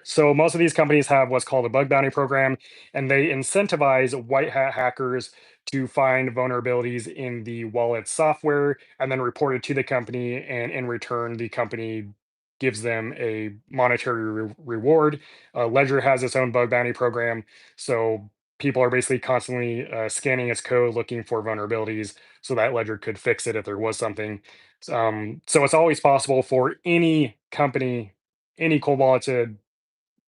so most of these companies have what's called a bug bounty program, and they incentivize white hat hackers to find vulnerabilities in the wallet software and then report it to the company. And in return, the company gives them a monetary reward. Ledger has its own bug bounty program, so people are basically constantly scanning its code, looking for vulnerabilities, so that Ledger could fix it if there was something. So it's always possible for any company, any cold wallet to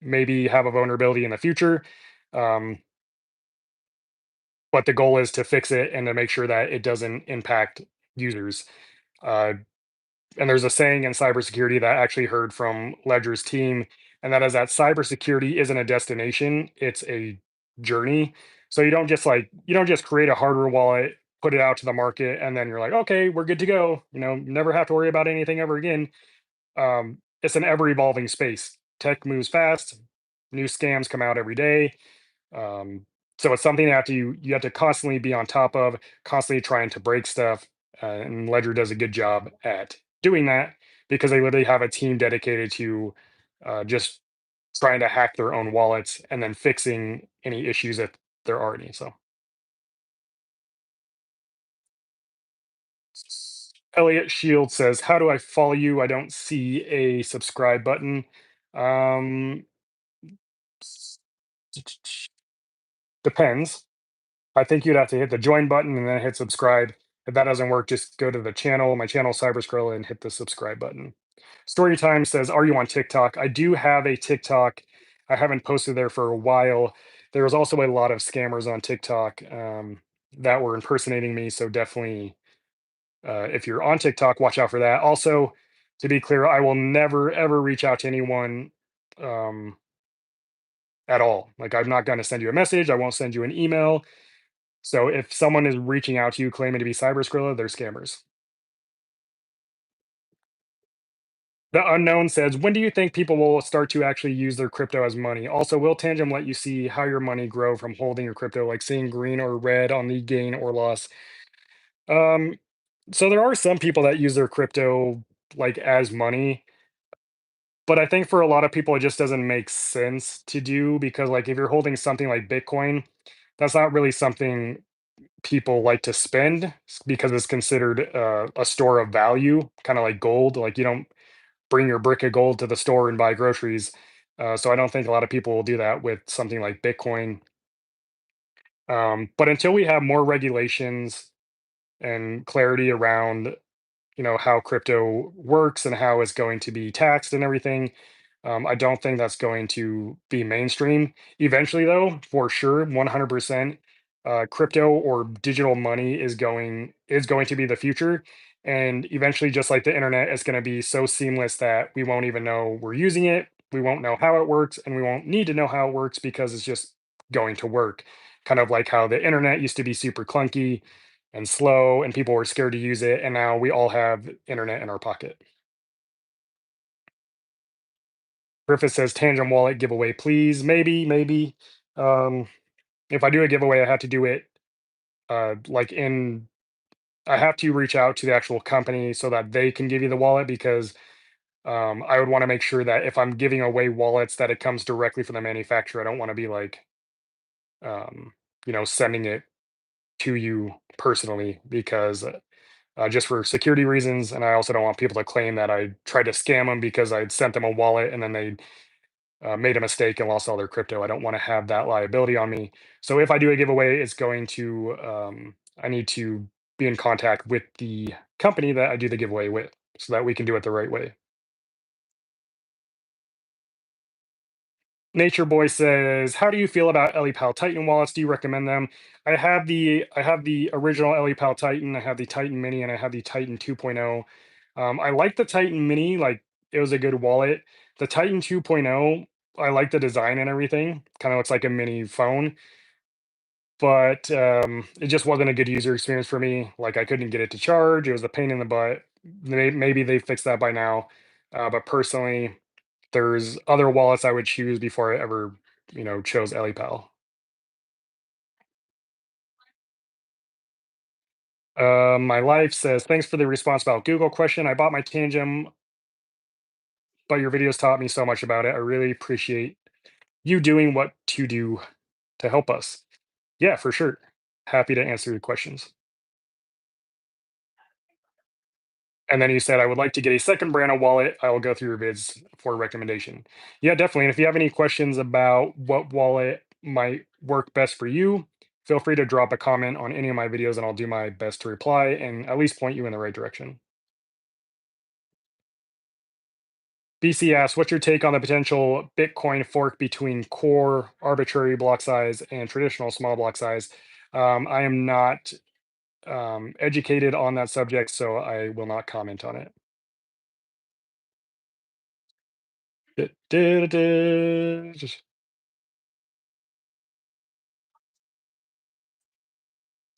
maybe have a vulnerability in the future. Um, but the goal is to fix it and to make sure that it doesn't impact users. Uh, and there's a saying in cybersecurity that I actually heard from Ledger's team, and that is that cybersecurity isn't a destination; it's a journey. So you don't just create a hardware wallet, put it out to the market, and then you're like, okay, we're good to go. Never have to worry about anything ever again. It's an ever evolving space. Tech moves fast. New scams come out every day. Um, so it's something you have to constantly be on top of, constantly trying to break stuff. And Ledger does a good job at doing that because they literally have a team dedicated to just trying to hack their own wallets and then fixing any issues if there are any. So Elliot Shield says, "How do I follow you? I don't see a subscribe button." Um, Depends. I think you'd have to hit the join button and then hit subscribe. If that doesn't work, just go to the channel, my channel, Cyberscroll, and hit the subscribe button. Storytime says, "Are you on TikTok?" I do have a TikTok. I haven't posted there for a while. There was also a lot of scammers on TikTok that were impersonating me. So definitely, if you're on TikTok, watch out for that. Also, to be clear, I will never ever reach out to anyone um, at all. Like, I'm not going to send you a message. I won't send you an email. So if someone is reaching out to you claiming to be cyber Skrilla, they're scammers. The unknown says, when do you think people will start to actually use their crypto as money? Also, will Tangem let you see how your money grow from holding your crypto, like seeing green or red on the gain or loss? Um, so there are some people that use their crypto like as money, but I think for a lot of people it just doesn't make sense to do because like if you're holding something like Bitcoin, that's not really something people like to spend because it's considered a store of value, kind of like gold. Like you don't bring your brick of gold to the store and buy groceries. So I don't think a lot of people will do that with something like Bitcoin. But until we have more regulations and clarity around how crypto works and how it's going to be taxed and everything, I don't think that's going to be mainstream eventually, though, for sure. 100%, crypto or digital money is going to be the future, and eventually, just like the internet, it's going to be so seamless that we won't even know we're using it, we won't know how it works, and we won't need to know how it works because it's just going to work, kind of like how the internet used to be super clunky and slow and people were scared to use it, and now we all have internet in our pocket. Griffith says Tangent Wallet giveaway, please. Maybe. Um, if I do a giveaway, I have to do it like in I have to reach out to the actual company so that they can give you the wallet because I would want to make sure that if I'm giving away wallets that it comes directly from the manufacturer. I don't want to be like um, sending it to you personally because just for security reasons. And I also don't want people to claim that I tried to scam them because I sent them a wallet and then they made a mistake and lost all their crypto. I don't want to have that liability on me. So if I do a giveaway, it's going to, I need to be in contact with the company that I do the giveaway with so that we can do it the right way. Nature Boy says, "How do you feel about EliPal Titan wallets? Do you recommend them?" I have the original EliPal Titan. I have the Titan Mini, and I have the Titan 2.0. I like the Titan Mini. Like it was a good wallet. The Titan 2.0, I like the design and everything. Kind of looks like a mini phone, but it just wasn't a good user experience for me. Like I couldn't get it to charge. It was a pain in the butt. Maybe they fixed that by now, but personally, there's other wallets I would choose before I ever, chose EliPal. My life says, thanks for the response about Google question. I bought my Tangem, but your videos taught me so much about it. I really appreciate you doing what to do to help us. Yeah, for sure. Happy to answer your questions. And then you said, I would like to get a second brand of wallet. I will go through your vids for recommendation. Yeah, definitely. And if you have any questions about what wallet might work best for you, feel free to drop a comment on any of my videos and I'll do my best to reply and at least point you in the right direction. BC asks, what's your take on the potential Bitcoin fork between core arbitrary block size and traditional small block size? I am not educated on that subject, so I will not comment on it.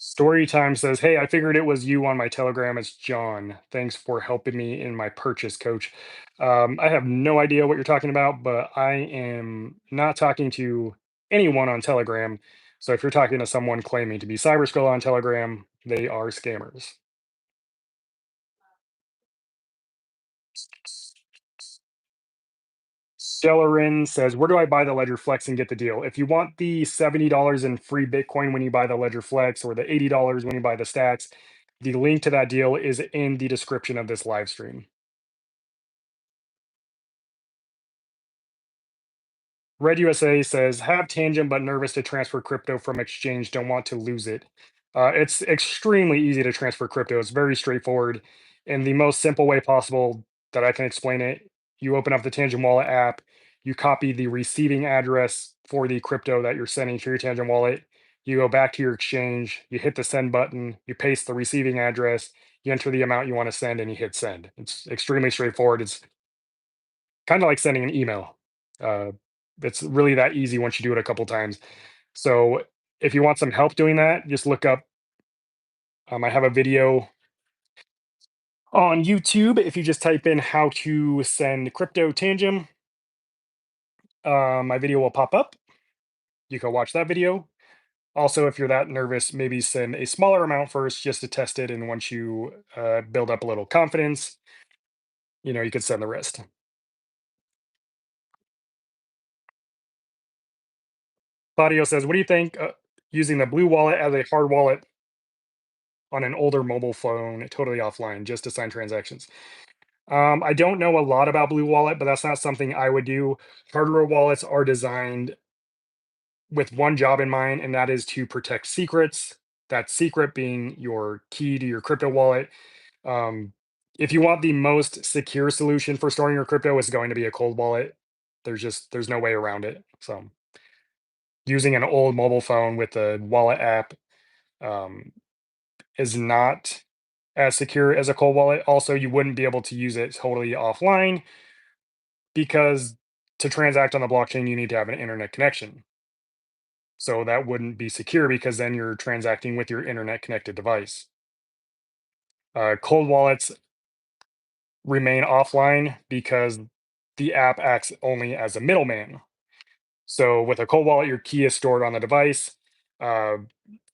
Storytime says, "Hey, I figured it was you on my Telegram. It's John. Thanks for helping me in my purchase, coach." I have no idea what you're talking about, but I am not talking to anyone on Telegram. So if you're talking to someone claiming to be Cyberskull on Telegram, they are scammers. Stellarin says, "Where do I buy the Ledger Flex and get the deal? If you want the $70 in free Bitcoin when you buy the Ledger Flex or the $80 when you buy the stacks, the link to that deal is in the description of this live stream." Red USA says, "Have Tangent but nervous to transfer crypto from exchange, don't want to lose it." It's extremely easy to transfer crypto. It's very straightforward. In the most simple way possible that I can explain it, you open up the Tangent Wallet app, you copy the receiving address for the crypto that you're sending to your Tangent Wallet, you go back to your exchange, you hit the send button, you paste the receiving address, you enter the amount you want to send, and you hit send. It's extremely straightforward. It's kind of like sending an email. Uh, it's really that easy once you do it a couple times. So if you want some help doing that, just look up. I have a video on YouTube. If you just type in how to send crypto tangem, my video will pop up. You can watch that video. Also, if you're that nervous, maybe send a smaller amount first just to test it. And once you build up a little confidence, you can send the rest. Claudio says, what do you think using the Blue Wallet as a hard wallet on an older mobile phone, totally offline, just to sign transactions? I don't know a lot about Blue Wallet, but that's not something I would do. Hardware wallets are designed with one job in mind, and that is to protect secrets. That secret being your key to your crypto wallet. Um, if you want the most secure solution for storing your crypto, it's going to be a cold wallet. There's no way around it. So using an old mobile phone with a wallet app um, is not as secure as a cold wallet. Also, you wouldn't be able to use it totally offline because to transact on the blockchain, you need to have an internet connection. So that wouldn't be secure because then you're transacting with your internet connected device. Cold wallets remain offline because the app acts only as a middleman. So with a cold wallet, your key is stored on the device. Uh,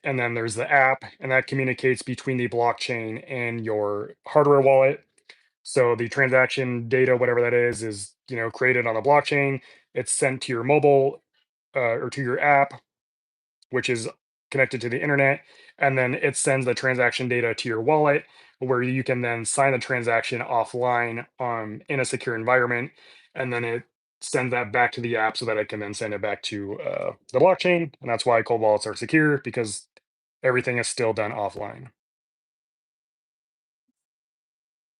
and then there's the app, and that communicates between the blockchain and your hardware wallet. So the transaction data, whatever that is created on the blockchain. It's sent to your mobile or to your app, which is connected to the internet, and then it sends the transaction data to your wallet, where you can then sign the transaction offline in a secure environment, and then it sends that back to the app so that it can then send it back to the blockchain. And that's why cold wallets are secure because everything is still done offline.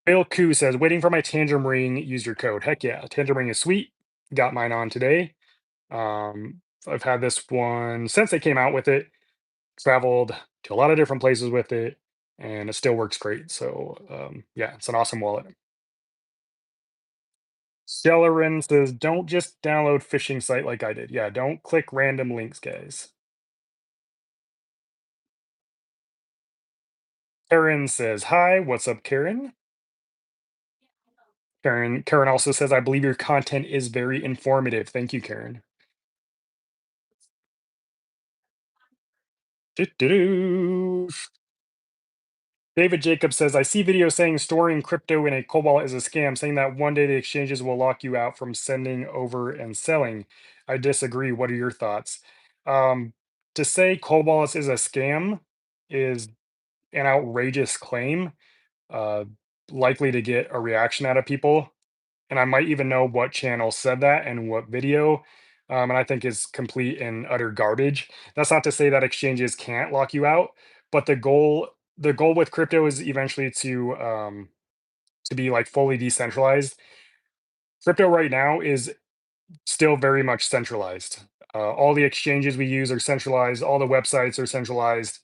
Bill Koo says, waiting for my Tangem ring, use your code. Heck yeah, Tangem ring is sweet. Got mine on today. I've had this one since they came out with it, traveled to a lot of different places with it, and it still works great. So yeah, it's an awesome wallet. Cellarin says, don't just download phishing site like I did. Yeah, don't click random links, guys. Karen says, hi, what's up, Karen? Karen also says, I believe your content is very informative. Thank you, Karen. Doo-doo-doo. David Jacobs says, I see videos saying storing crypto in a cold wallet is a scam, saying that one day the exchanges will lock you out from sending over and selling. I disagree. What are your thoughts? Um, to say cold wallets is a scam is an outrageous claim, uh, likely to get a reaction out of people. And I might even know what channel said that and what video. And I think is complete and utter garbage. That's not to say that exchanges can't lock you out, but the goal with crypto is eventually to be like fully decentralized. Crypto right now is still very much centralized. All the exchanges we use are centralized. All the websites are centralized.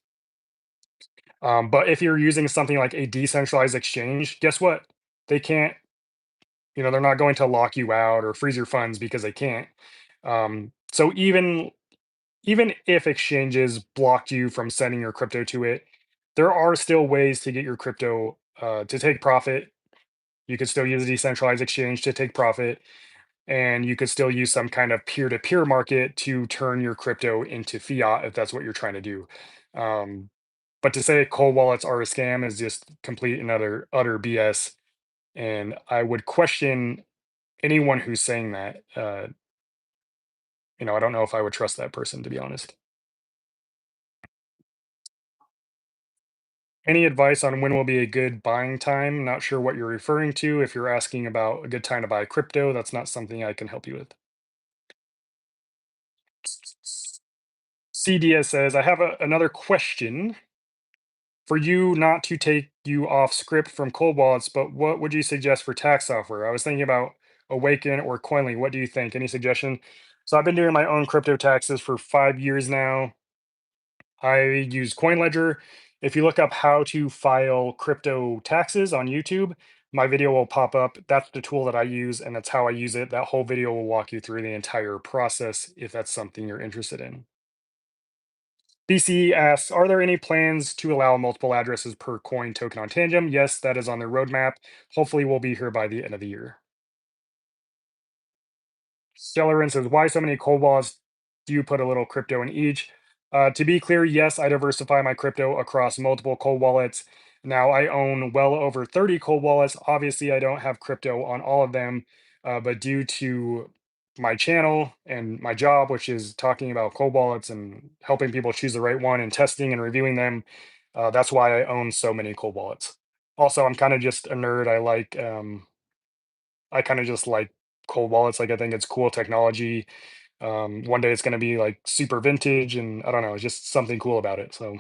But if you're using something like a decentralized exchange, guess what? They can't, they're not going to lock you out or freeze your funds because they can't. So even if exchanges blocked you from sending your crypto to it, there are still ways to get your crypto to take profit. You could still use a decentralized exchange to take profit, and you could still use some kind of peer-to-peer market to turn your crypto into fiat if that's what you're trying to do. Um, but to say cold wallets are a scam is just complete and utter BS. And I would question anyone who's saying that. I don't know if I would trust that person, to be honest. Any advice on when will be a good buying time? Not sure what you're referring to. If you're asking about a good time to buy crypto, that's not something I can help you with. CDS says, I have another question for you not to take you off script from cold wallets, but what would you suggest for tax software? I was thinking about Awaken or Coinly. What do you think? Any suggestion? So I've been doing my own crypto taxes for 5 years now. I use CoinLedger. If you look up how to file crypto taxes on YouTube, my video will pop up. That's the tool that I use, and that's how I use it. That whole video will walk you through the entire process if that's something you're interested in. BC asks, are there any plans to allow multiple addresses per coin token on Tangem? Yes, that is on the roadmap. Hopefully, we'll be here by the end of the year. Cellarin says, why so many cold wallets? Do you put a little crypto in each? To be clear, yes, I diversify my crypto across multiple cold wallets. Now I own well over 30 cold wallets. Obviously, I don't have crypto on all of them, but due to my channel and my job, which is talking about cold wallets and helping people choose the right one and testing and reviewing them, that's why I own so many cold wallets. Also, I'm kind of just a nerd. I kind of just like cold wallets. Like I think it's cool technology. One day it's going to be like super vintage, and I don't know, it's just something cool about it. So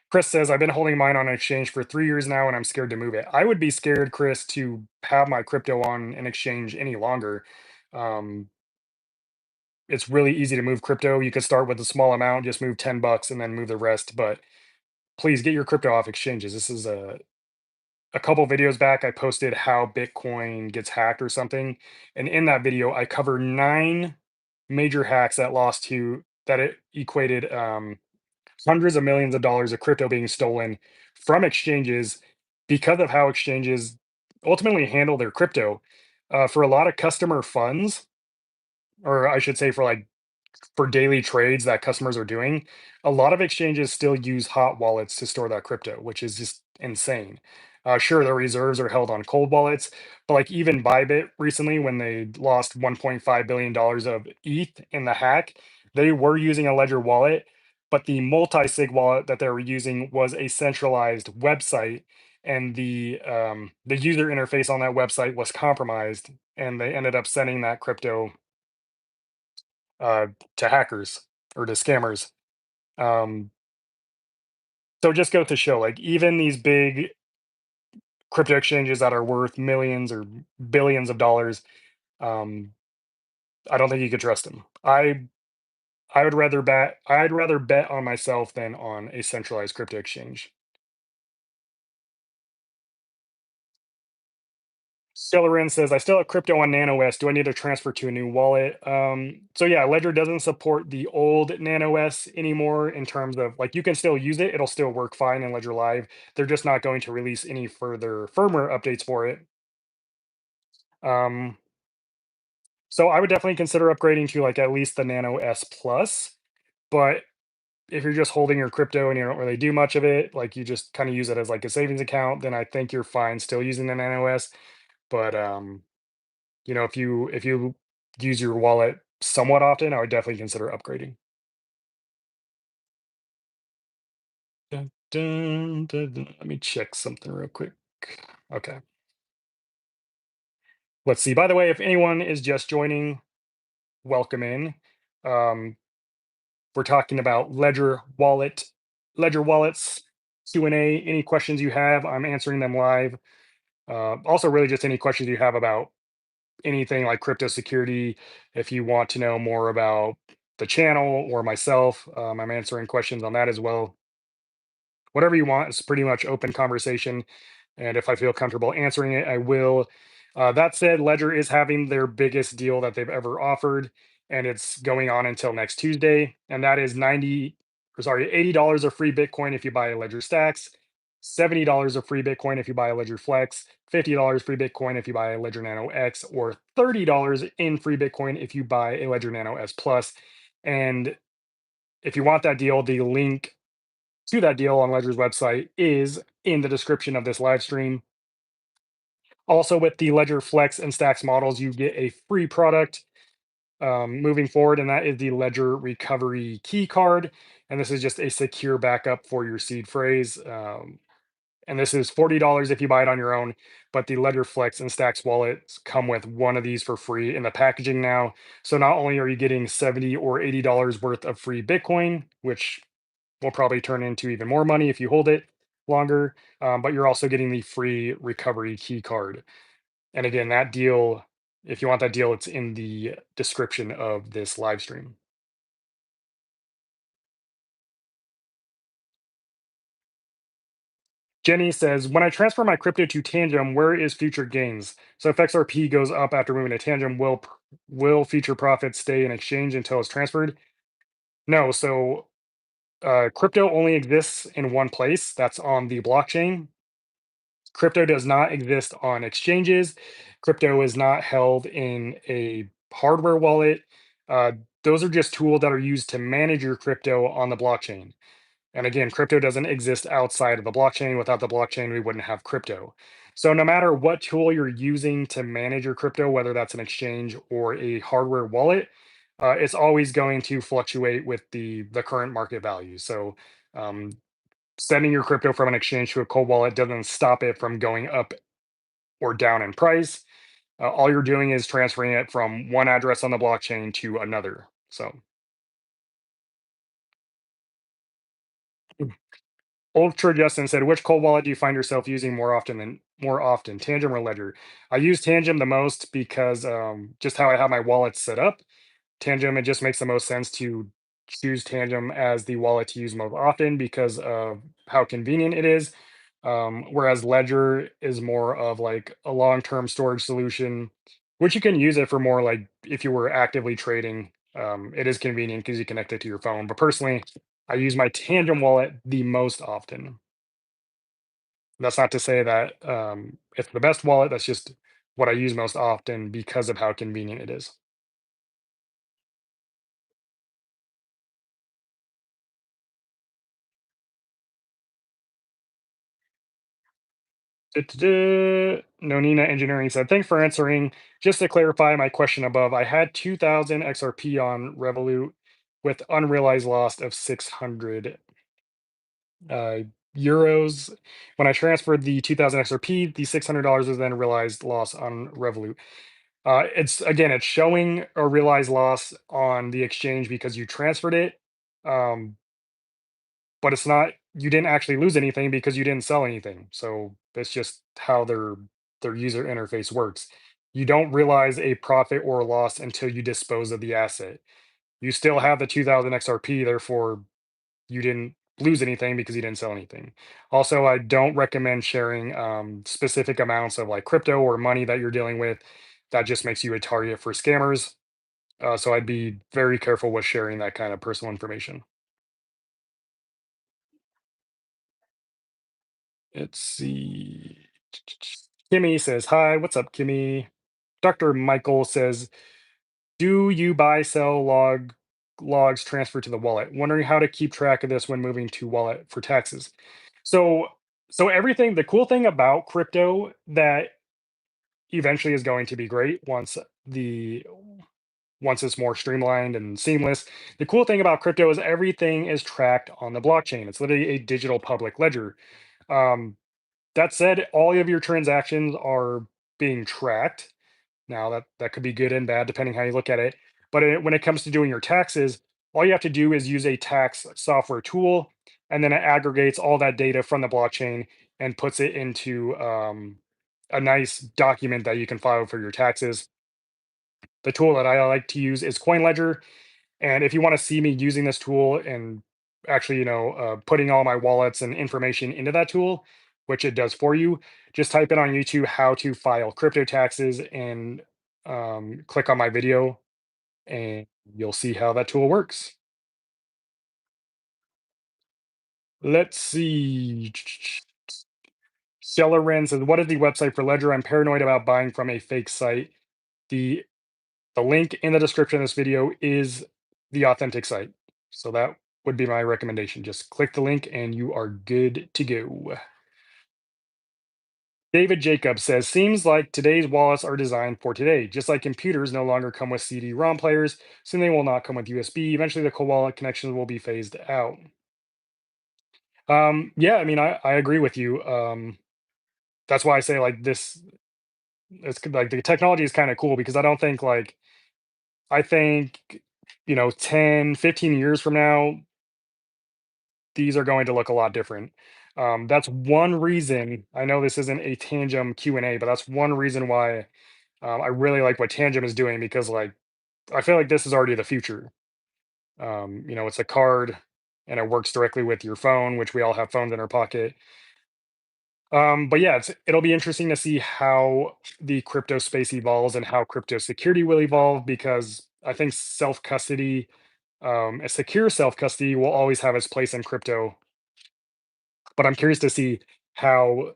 Chris says, I've been holding mine on an exchange for 3 years now, and I'm scared to move it. I would be scared, Chris, to have my crypto on an exchange any longer. Um, it's really easy to move crypto. You could start with a small amount, just move $10 and then move the rest. But please get your crypto off exchanges. This is a couple videos back, I posted how Bitcoin gets hacked or something. And in that video, I cover 9 major hacks that it equated hundreds of millions of dollars of crypto being stolen from exchanges because of how exchanges ultimately handle their crypto. For a lot of customer funds, or I should say for daily trades that customers are doing, a lot of exchanges still use hot wallets to store that crypto, which is just insane. Sure, the reserves are held on cold wallets, but like even Bybit recently, when they lost $1.5 billion of ETH in the hack, they were using a Ledger wallet, but the multi-sig wallet that they were using was a centralized website, and the user interface on that website was compromised, and they ended up sending that crypto uh, to hackers or to scammers. Um, so it just goes to show, like even these big crypto exchanges that are worth millions or billions of dollars, Um, I don't think you could trust him. I'd rather bet on myself than on a centralized crypto exchange. Stellarin says, I still have crypto on Nano S. Do I need to transfer to a new wallet? So yeah, Ledger doesn't support the old Nano S anymore in terms of like you can still use it. It'll still work fine in Ledger Live. They're just not going to release any further firmware updates for it. Um, so I would definitely consider upgrading to like at least the Nano S Plus. But if you're just holding your crypto and you don't really do much of it, like you just kind of use it as like a savings account, then I think you're fine still using the Nano S. But if you use your wallet somewhat often, I would definitely consider upgrading. Dun, dun, dun, dun. Let me check something real quick. Okay. Let's see. By the way, if anyone is just joining, welcome in. Um, we're talking about Ledger wallets, Q&A. Any questions you have, I'm answering them live. Also, really just any questions you have about anything like crypto security. If you want to know more about the channel or myself, I'm answering questions on that as well. Whatever you want, it's pretty much open conversation. And if I feel comfortable answering it, I will. That said, Ledger is having their biggest deal that they've ever offered, and it's going on until next Tuesday. And that is $80 of free Bitcoin if you buy a Ledger Stacks, $70 of free Bitcoin if you buy a Ledger Flex, $50 free Bitcoin if you buy a Ledger Nano X, or $30 in free Bitcoin if you buy a Ledger Nano S Plus. And if you want that deal, the link to that deal on Ledger's website is in the description of this live stream. Also, with the Ledger Flex and Stacks models, you get a free product moving forward, and that is the Ledger Recovery Key Card. And this is just a secure backup for your seed phrase. And this is $40 if you buy it on your own, but the Ledger Flex and Stacks wallets come with one of these for free in the packaging now. So not only are you getting 70 or $80 worth of free Bitcoin, which will probably turn into even more money if you hold it longer. But you're also getting the free recovery key card. And again, that deal, if you want that deal, it's in the description of this live stream. Jenny says, when I transfer my crypto to Tangem, where is future gains? So if XRP goes up after moving to Tangem, will future profits stay in exchange until it's transferred? No. So crypto only exists in one place. That's on the blockchain. Crypto does not exist on exchanges. Crypto is not held in a hardware wallet. Uh, those are just tools that are used to manage your crypto on the blockchain. And again, crypto doesn't exist outside of the blockchain. Without the blockchain, we wouldn't have crypto. So no matter what tool you're using to manage your crypto, whether that's an exchange or a hardware wallet, it's always going to fluctuate with the current market value. So um, sending your crypto from an exchange to a cold wallet doesn't stop it from going up or down in price. All you're doing is transferring it from one address on the blockchain to another. So, Ultra Justin said, "Which cold wallet do you find yourself using more often, Tangem or Ledger?" I use Tangem the most because just how I have my wallets set up. Tangem, it just makes the most sense to choose Tangem as the wallet to use most often because of how convenient it is. Whereas Ledger is more of like a long-term storage solution, which you can use it for more like if you were actively trading. It is convenient because you connect it to your phone. But personally, I use my Tangem wallet the most often. That's not to say that it's the best wallet. That's just what I use most often because of how convenient it is. Nonina Engineering said, thanks for answering. Just to clarify my question above, I had 2000 XRP on Revolut with unrealized loss of 600 uh, euros. When I transferred the 2000 XRP, the $600 was then realized loss on Revolut. It's showing a realized loss on the exchange because you transferred it. Um, but it's not you didn't actually lose anything because you didn't sell anything. So that's just how their user interface works. you don't realize a profit or loss until you dispose of the asset. You still have the 2000 XRP, therefore you didn't lose anything because you didn't sell anything. Also, I don't recommend sharing specific amounts of like crypto or money that you're dealing with. That just makes you a target for scammers. So I'd be very careful with sharing that kind of personal information. Let's see. Kimmy says, "Hi, what's up, Kimmy?" Dr. Michael says, "Do you buy, sell logs transfer to the wallet? Wondering how to keep track of this when moving to wallet for taxes." So, so everything, the cool thing about crypto that eventually is going to be great the once it's more streamlined and seamless. The cool thing about crypto is everything is tracked on the blockchain. It's literally a digital public ledger. Um, that said, all of your transactions are being tracked. Now that could be good and bad depending how you look at it. But when it comes to doing your taxes, all you have to do is use a tax software tool, and then it aggregates all that data from the blockchain and puts it into a nice document that you can file for your taxes. The tool that I like to use is CoinLedger, and if you want to see me using this tool and actually, putting all my wallets and information into that tool, which it does for you, just type in on YouTube how to file crypto taxes and click on my video, and you'll see how that tool works. Let's see. Sellerin says, "What is the website for Ledger? I'm paranoid about buying from a fake site. The the link in the description of this video is the authentic site. So that would be my recommendation. Just click the link and you are good to go." David Jacobs says, "Seems like today's wallets are designed for today. Just like computers no longer come with CD-ROM players, soon they will not come with USB. Eventually the cold wallet connections will be phased out." Yeah, I mean, I agree with you. That's why I say like this, like the technology is kind of cool because I think, 10, 15 years from now, these are going to look a lot different. That's one reason. I know this isn't a Tangem Q&A, but that's one reason why I really like what Tangem is doing because, like, I feel like this is already the future. It's a card and it works directly with your phone, which we all have phones in our pocket. But yeah, it'll be interesting to see how the crypto space evolves and how crypto security will evolve because I think self custody, a secure self custody, will always have its place in crypto, but I'm curious to see how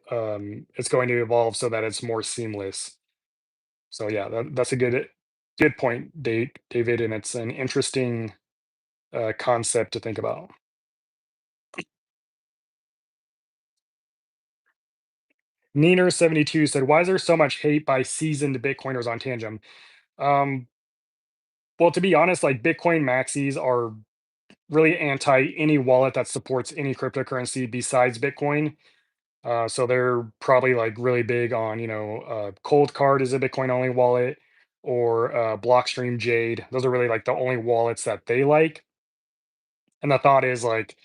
it's going to evolve so that it's more seamless. So yeah, that's a good point, David, and it's an interesting concept to think about. Neener72 said, "Why is there so much hate by seasoned Bitcoiners on Tangem?" Um, well, to be honest, like Bitcoin maxis are really anti any wallet that supports any cryptocurrency besides Bitcoin. So they're probably like really big on, Cold Card is a Bitcoin only wallet, or Blockstream Jade. Those are really like the only wallets that they like. And the thought is like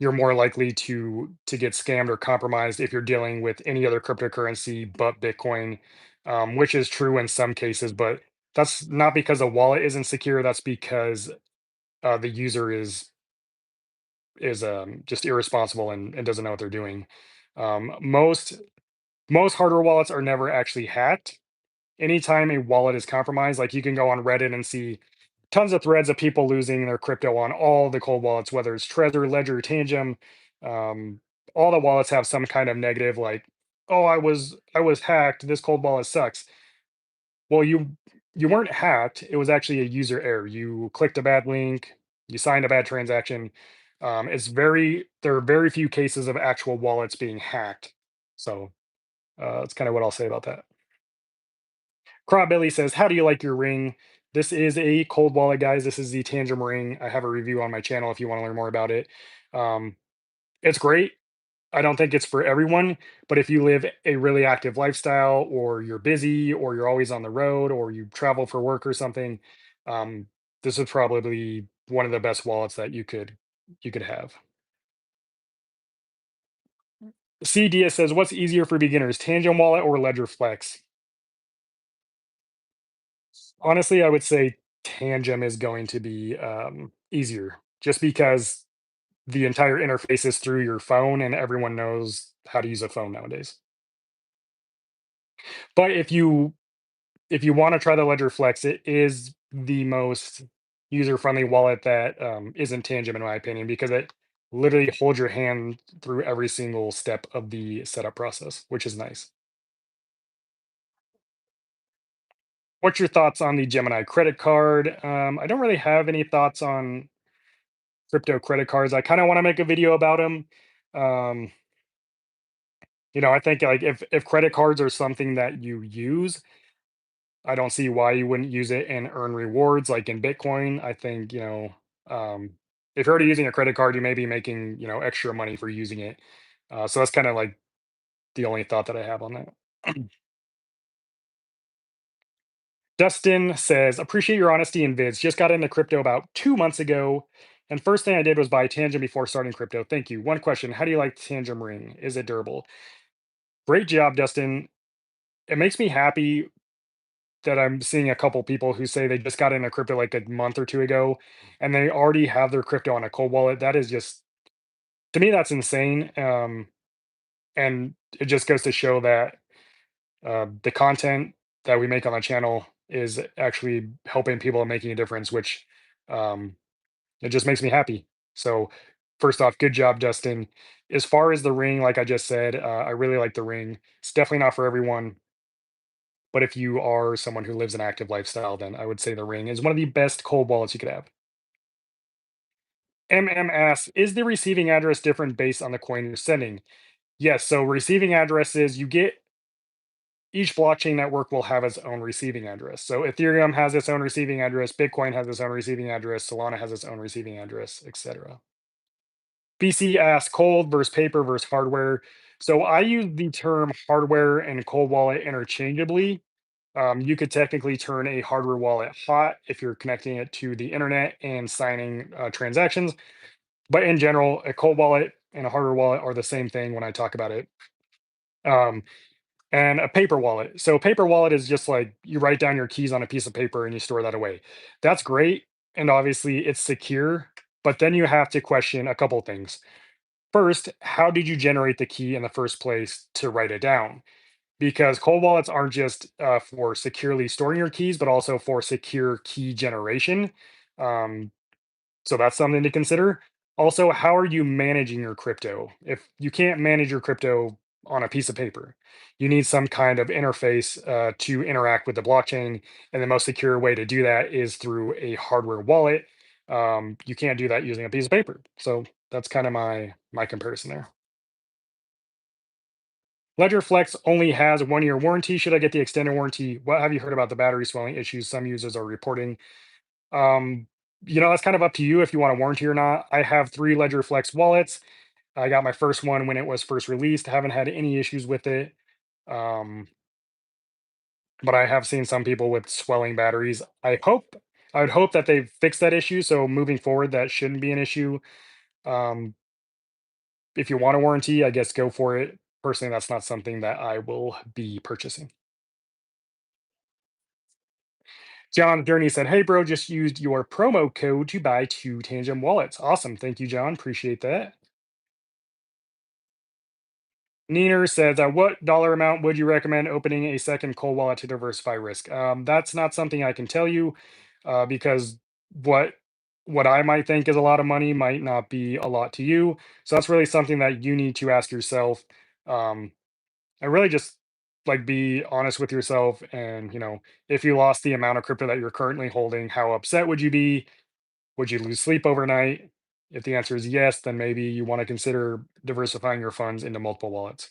you're more likely to get scammed or compromised if you're dealing with any other cryptocurrency but Bitcoin, which is true in some cases, but that's not because the wallet isn't secure. That's because the user is just irresponsible and doesn't know what they're doing. Most hardware wallets are never actually hacked. Anytime a wallet is compromised, like you can go on Reddit and see tons of threads of people losing their crypto on all the cold wallets, whether it's Trezor, Ledger, Tangem. Um, all the wallets have some kind of negative, like, "Oh, I was hacked. This cold wallet sucks." Well, you weren't hacked. It was actually a user error. You clicked a bad link. You signed a bad transaction. There are very few cases of actual wallets being hacked. So that's kind of what I'll say about that. Crawbilly says, "How do you like your ring?" This is a cold wallet, guys. This is the Tangem ring. I have a review on my channel if you want to learn more about it. Um, it's great. I don't think it's for everyone, but if you live a really active lifestyle, or you're busy, or you're always on the road, or you travel for work or something, um, this is probably one of the best wallets that you could have. C Dia says, "What's easier for beginners, Tangem Wallet or Ledger Flex?" Honestly, I would say Tangem is going to be easier just because the entire interface is through your phone and everyone knows how to use a phone nowadays. But if you want to try the Ledger Flex, it is the most user-friendly wallet that isn't Tangent, in my opinion, because it literally holds your hand through every single step of the setup process, which is nice. What's your thoughts on the Gemini credit card? I don't really have any thoughts on crypto credit cards. I kind of want to make a video about them. Um, I think like if credit cards are something that you use, I don't see why you wouldn't use it and earn rewards like in Bitcoin. I think, if you're already using a credit card, you may be making, extra money for using it. So that's kind of like the only thought that I have on that. Dustin says, appreciate your honesty and vids. Just got into crypto about 2 months ago. And first thing I did was buy Tangent before starting crypto. Thank you. One question. How do you like Tangent Ring? Is it durable? Great job, Dustin. It makes me happy that I'm seeing a couple people who say they just got into crypto like a month or two ago and they already have their crypto on a cold wallet. That is just, to me, that's insane. And it just goes to show that the content that we make on the channel is actually helping people and making a difference, which um, it just makes me happy. So, first off, good job, Dustin. As far as the ring, like I just said, I really like the ring. It's definitely not for everyone, but if you are someone who lives an active lifestyle, then I would say the ring is one of the best cold wallets you could have. MM asks, is the receiving address different based on the coin you're sending? Yes. So receiving addresses, you get each blockchain network will have its own receiving address. So Ethereum has its own receiving address, Bitcoin has its own receiving address, Solana has its own receiving address, etc. BC asks cold versus paper versus hardware. So I use the term hardware and cold wallet interchangeably. You could technically turn a hardware wallet hot if you're connecting it to the internet and signing transactions. But in general, a cold wallet and a hardware wallet are the same thing when I talk about it. Um, and a paper wallet. So, a paper wallet is just like you write down your keys on a piece of paper and you store that away. That's great. And obviously, it's secure. But then you have to question a couple things. First, how did you generate the key in the first place to write it down? Because cold wallets aren't just for securely storing your keys, but also for secure key generation. Um, so that's something to consider. Also, how are you managing your crypto? If you can't manage your crypto on a piece of paper, you need some kind of interface to interact with the blockchain. And the most secure way to do that is through a hardware wallet. You can't do that using a piece of paper. So that's kind of my comparison there. Ledger Flex only has a 1 year warranty. Should I get the extended warranty? What have you heard about the battery swelling issues some users are reporting? Um, that's kind of up to you if you want a warranty or not. I have three Ledger Flex wallets. I got my first one when it was first released. Haven't had any issues with it. Um, but I have seen some people with swelling batteries. I would hope that they fix that issue. So moving forward, that shouldn't be an issue. Um, if you want a warranty, I guess go for it. Personally, that's not something that I will be purchasing. John Journey said, hey, bro, just used your promo code to buy two Tangent wallets. Awesome. Thank you, John. Appreciate that. Neener says, what dollar amount would you recommend opening a second cold wallet to diversify risk? That's not something I can tell you because what what I might think is a lot of money might not be a lot to you. So that's really something that you need to ask yourself. Um, and really just like be honest with yourself. And if you lost the amount of crypto that you're currently holding, how upset would you be? Would you lose sleep overnight? If the answer is yes, then maybe you want to consider diversifying your funds into multiple wallets.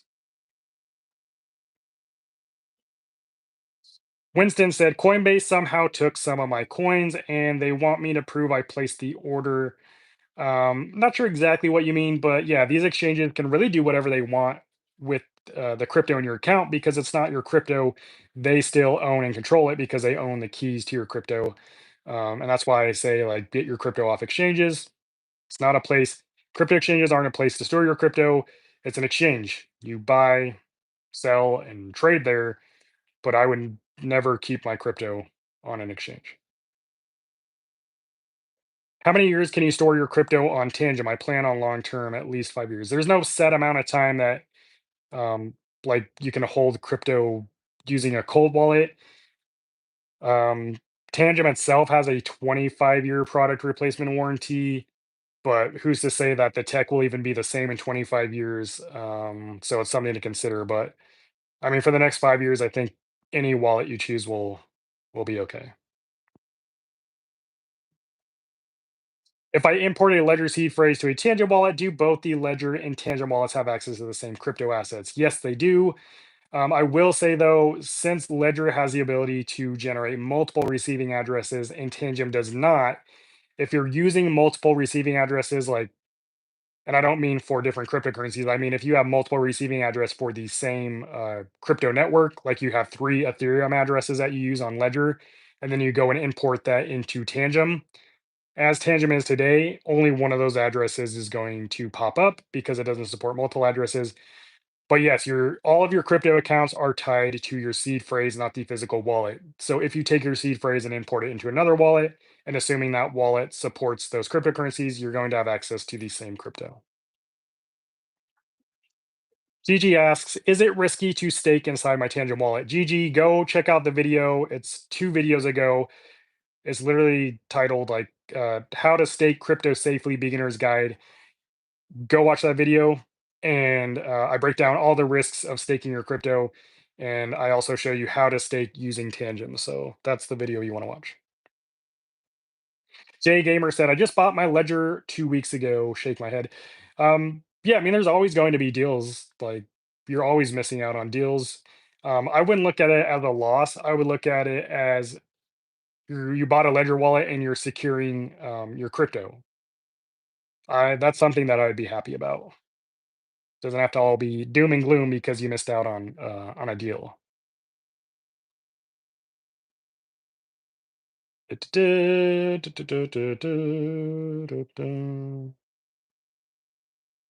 Winston said Coinbase somehow took some of my coins and they want me to prove I placed the order. Not sure exactly what you mean, but yeah, these exchanges can really do whatever they want with the crypto in your account because it's not your crypto. They still own and control it because they own the keys to your crypto. And that's why I say, like, get your crypto off exchanges. It's not a place, crypto exchanges aren't a place to store your crypto. It's an exchange. You buy, sell, and trade there, but I would never keep my crypto on an exchange. How many years can you store your crypto on Tangem? I plan on long term, at least 5 years. There's no set amount of time that um, like you can hold crypto using a cold wallet. Um, Tangem itself has a 25-year product replacement warranty, but who's to say that the tech will even be the same in 25 years? So it's something to consider. But I mean, for the next 5 years, I think any wallet you choose will be okay. If I import a Ledger seed phrase to a Tangent wallet, do both the Ledger and Tangent wallets have access to the same crypto assets? Yes, they do. I will say though, since Ledger has the ability to generate multiple receiving addresses and Tangent does not, if you're using multiple receiving addresses, like, and I don't mean for different cryptocurrencies, I mean if you have multiple receiving address for the same crypto network, like you have three Ethereum addresses that you use on Ledger, and then you go and import that into Tangem. As Tangem is today, only one of those addresses is going to pop up because it doesn't support multiple addresses. But yes, your all of your crypto accounts are tied to your seed phrase, not the physical wallet. So if you take your seed phrase and import it into another wallet, and assuming that wallet supports those cryptocurrencies, you're going to have access to the same crypto. Gigi asks, is it risky to stake inside my Tangent wallet? Gigi, go check out the video. It's 2 videos ago. It's literally titled like how to stake crypto safely beginner's guide. Go watch that video, and I break down all the risks of staking your crypto, and I also show you how to stake using Tangent. So that's the video you want to watch. Jay Gamer said, I just bought my Ledger 2 weeks ago. Shake my head. Yeah, I mean, there's always going to be deals. Like, you're always missing out on deals. I wouldn't look at it as a loss. I would look at it as you bought a Ledger wallet and you're securing your crypto. That's something that I'd be happy about. Doesn't have to all be doom and gloom because you missed out on a deal.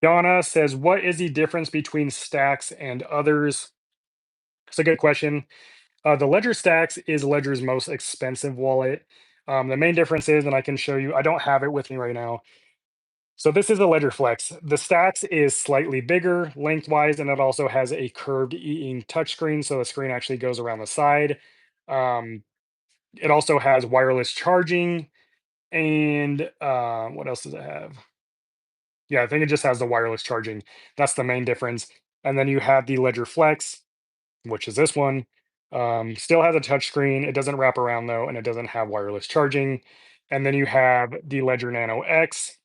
Yana says, "What is the difference between stacks and others?" It's a good question. The Ledger Stacks is Ledger's most expensive wallet. The main difference is, and I can show you, I don't have it with me right now. So this is a Ledger Flex. The Stacks is slightly bigger lengthwise, and it also has a curved e-ink touchscreen, so the screen actually goes around the side. Um, it also has wireless charging, and what else does it have? Yeah, I think it just has the wireless charging. That's the main difference. And then you have the Ledger Flex, which is this one. Still has a touchscreen. It doesn't wrap around though, and it doesn't have wireless charging. And then you have the Ledger Nano X,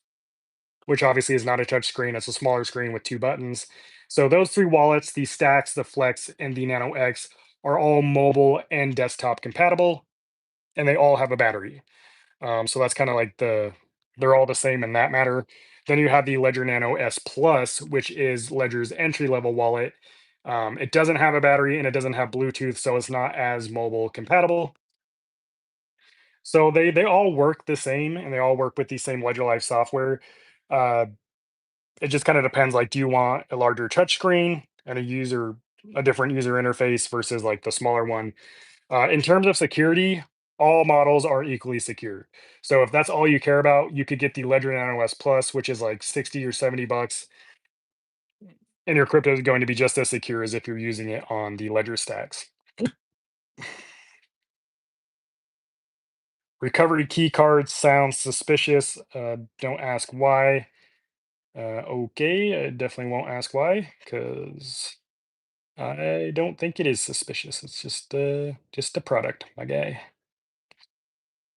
which obviously is not a touchscreen. It's a smaller screen with two buttons. So those three wallets, the Stacks, the Flex, and the Nano X, are all mobile and desktop compatible, and they all have a battery. So that's kind of like they're all the same in that matter. Then you have the Ledger Nano S Plus, which is Ledger's entry level wallet. It doesn't have a battery and it doesn't have Bluetooth, so it's not as mobile compatible. So they all work the same and they all work with the same Ledger Live software. Uh, it just kind of depends. Like, do you want a larger touchscreen and a different user interface versus like the smaller one? In terms of security, all models are equally secure. So if that's all you care about, you could get the Ledger Nano S Plus, which is like 60 or $70, and your crypto is going to be just as secure as if you're using it on the Ledger stacks. Recovery key cards sounds suspicious. Don't ask why. Okay, I definitely won't ask why because I don't think it is suspicious. It's just a product, my guy.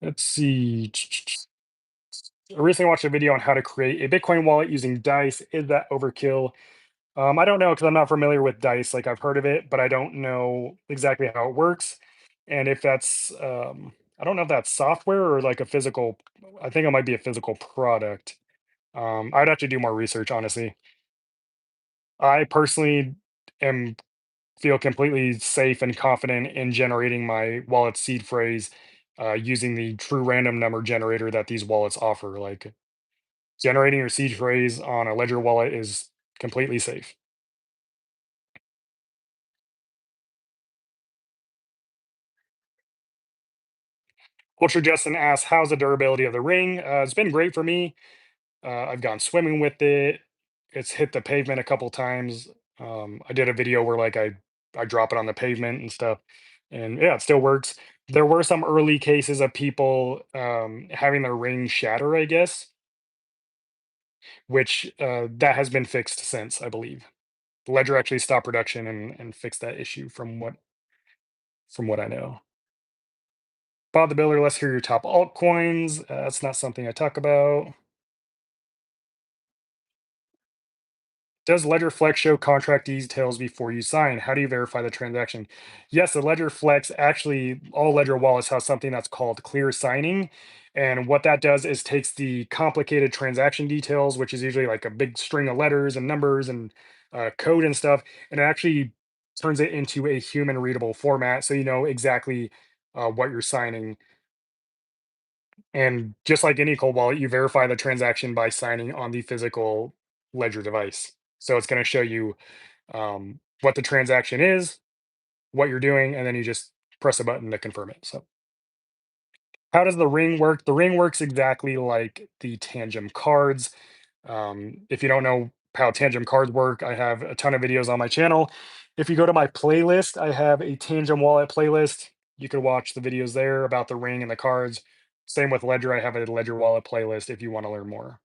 Let's see. I recently watched a video on how to create a Bitcoin wallet using Dice. Is that overkill? I don't know because I'm not familiar with Dice. Like, I've heard of it, but I don't know exactly how it works. And if that's, I don't know if that's software or like a physical. I think it might be a physical product. I'd have to do more research, honestly. I personally am feel completely safe and confident in generating my wallet seed phrase using the true random number generator that these wallets offer. Like, generating your seed phrase on a Ledger wallet is completely safe. Ultra Justin asks, "How's the durability of the ring?" It's been great for me. I've gone swimming with it. It's hit the pavement a couple times. I did a video where like I drop it on the pavement and stuff, and yeah, it still works. There were some early cases of people having their ring shatter, I guess, which that has been fixed since, I believe. Ledger actually stopped production and fixed that issue from what I know. Bob the Builder, let's hear your top altcoins. That's not something I talk about. Does Ledger Flex show contract details before you sign? How do you verify the transaction? Yes, the Ledger Flex actually, all Ledger wallets have something that's called clear signing. And what that does is takes the complicated transaction details, which is usually like a big string of letters and numbers and code and stuff, and it actually turns it into a human readable format so you know exactly what you're signing. And just like any cold wallet, you verify the transaction by signing on the physical Ledger device. So it's going to show you what the transaction is, what you're doing, and then you just press a button to confirm it. So, how does the ring work? The ring works exactly like the Tangem cards. If you don't know how Tangem cards work, I have a ton of videos on my channel. If you go to my playlist, I have a Tangem wallet playlist. You can watch the videos there about the ring and the cards. Same with Ledger. I have a Ledger wallet playlist if you want to learn more.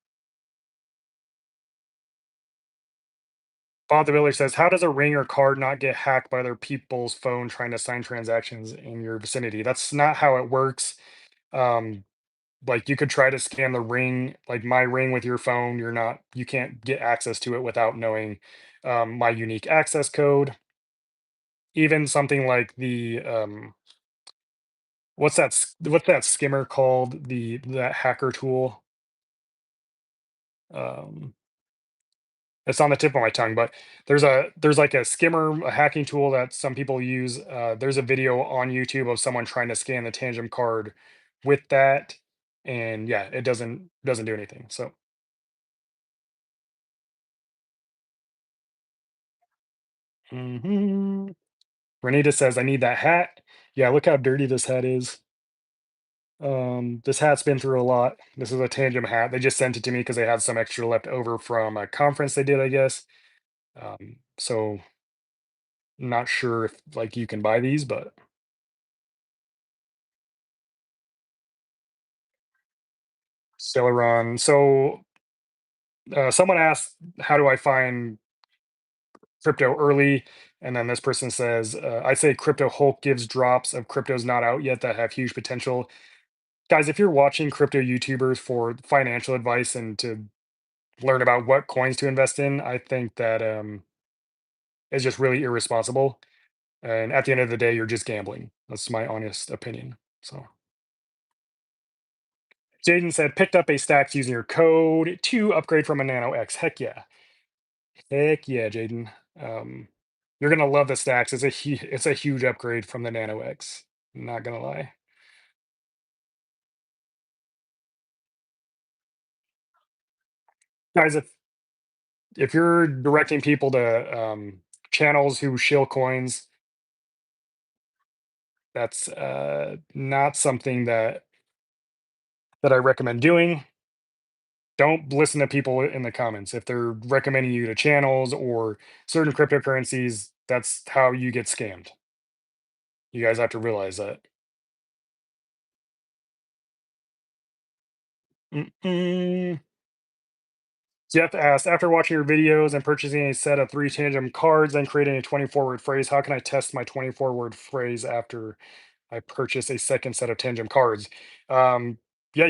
Bob the Builder says, "How does a ring or card not get hacked by other people's phone trying to sign transactions in your vicinity?" That's not how it works. Um, like you could try to scan the ring, like my ring with your phone. You can't get access to it without knowing my unique access code. Even something like the what's that skimmer called? That hacker tool. Um, It's on the tip of my tongue, but there's like a skimmer, a hacking tool that some people use. There's a video on YouTube of someone trying to scan the Tangem card with that, and yeah, it doesn't do anything. So, mhm. Renita says, "I need that hat." Yeah, look how dirty this hat is. This hat's been through a lot. This is a Tangem hat. They just sent it to me because they had some extra left over from a conference they did, I guess. So not sure if like you can buy these, but Celeron. So someone asked, "How do I find crypto early?" And then this person says, "I say crypto Hulk gives drops of cryptos not out yet that have huge potential." Guys, if you're watching crypto YouTubers for financial advice and to learn about what coins to invest in, I think that is just really irresponsible. And at the end of the day, you're just gambling. That's my honest opinion. So Jaden said, "Picked up a stacks using your code to upgrade from a Nano X." Heck yeah. Heck yeah, Jaden. You're gonna love the stacks. It's a huge upgrade from the Nano X. Not gonna lie, guys. If you're directing people to channels who shill coins, that's not something that I recommend doing. Don't listen to people in the comments if they're recommending you to channels or certain cryptocurrencies. That's how you get scammed. You guys have to realize that. Mm-mm. Jeff asked, "After watching your videos and purchasing a set of three tangent cards and creating a 24-word phrase, how can I test my 24-word phrase after I purchase a second set of tangent cards?" Um, yeah,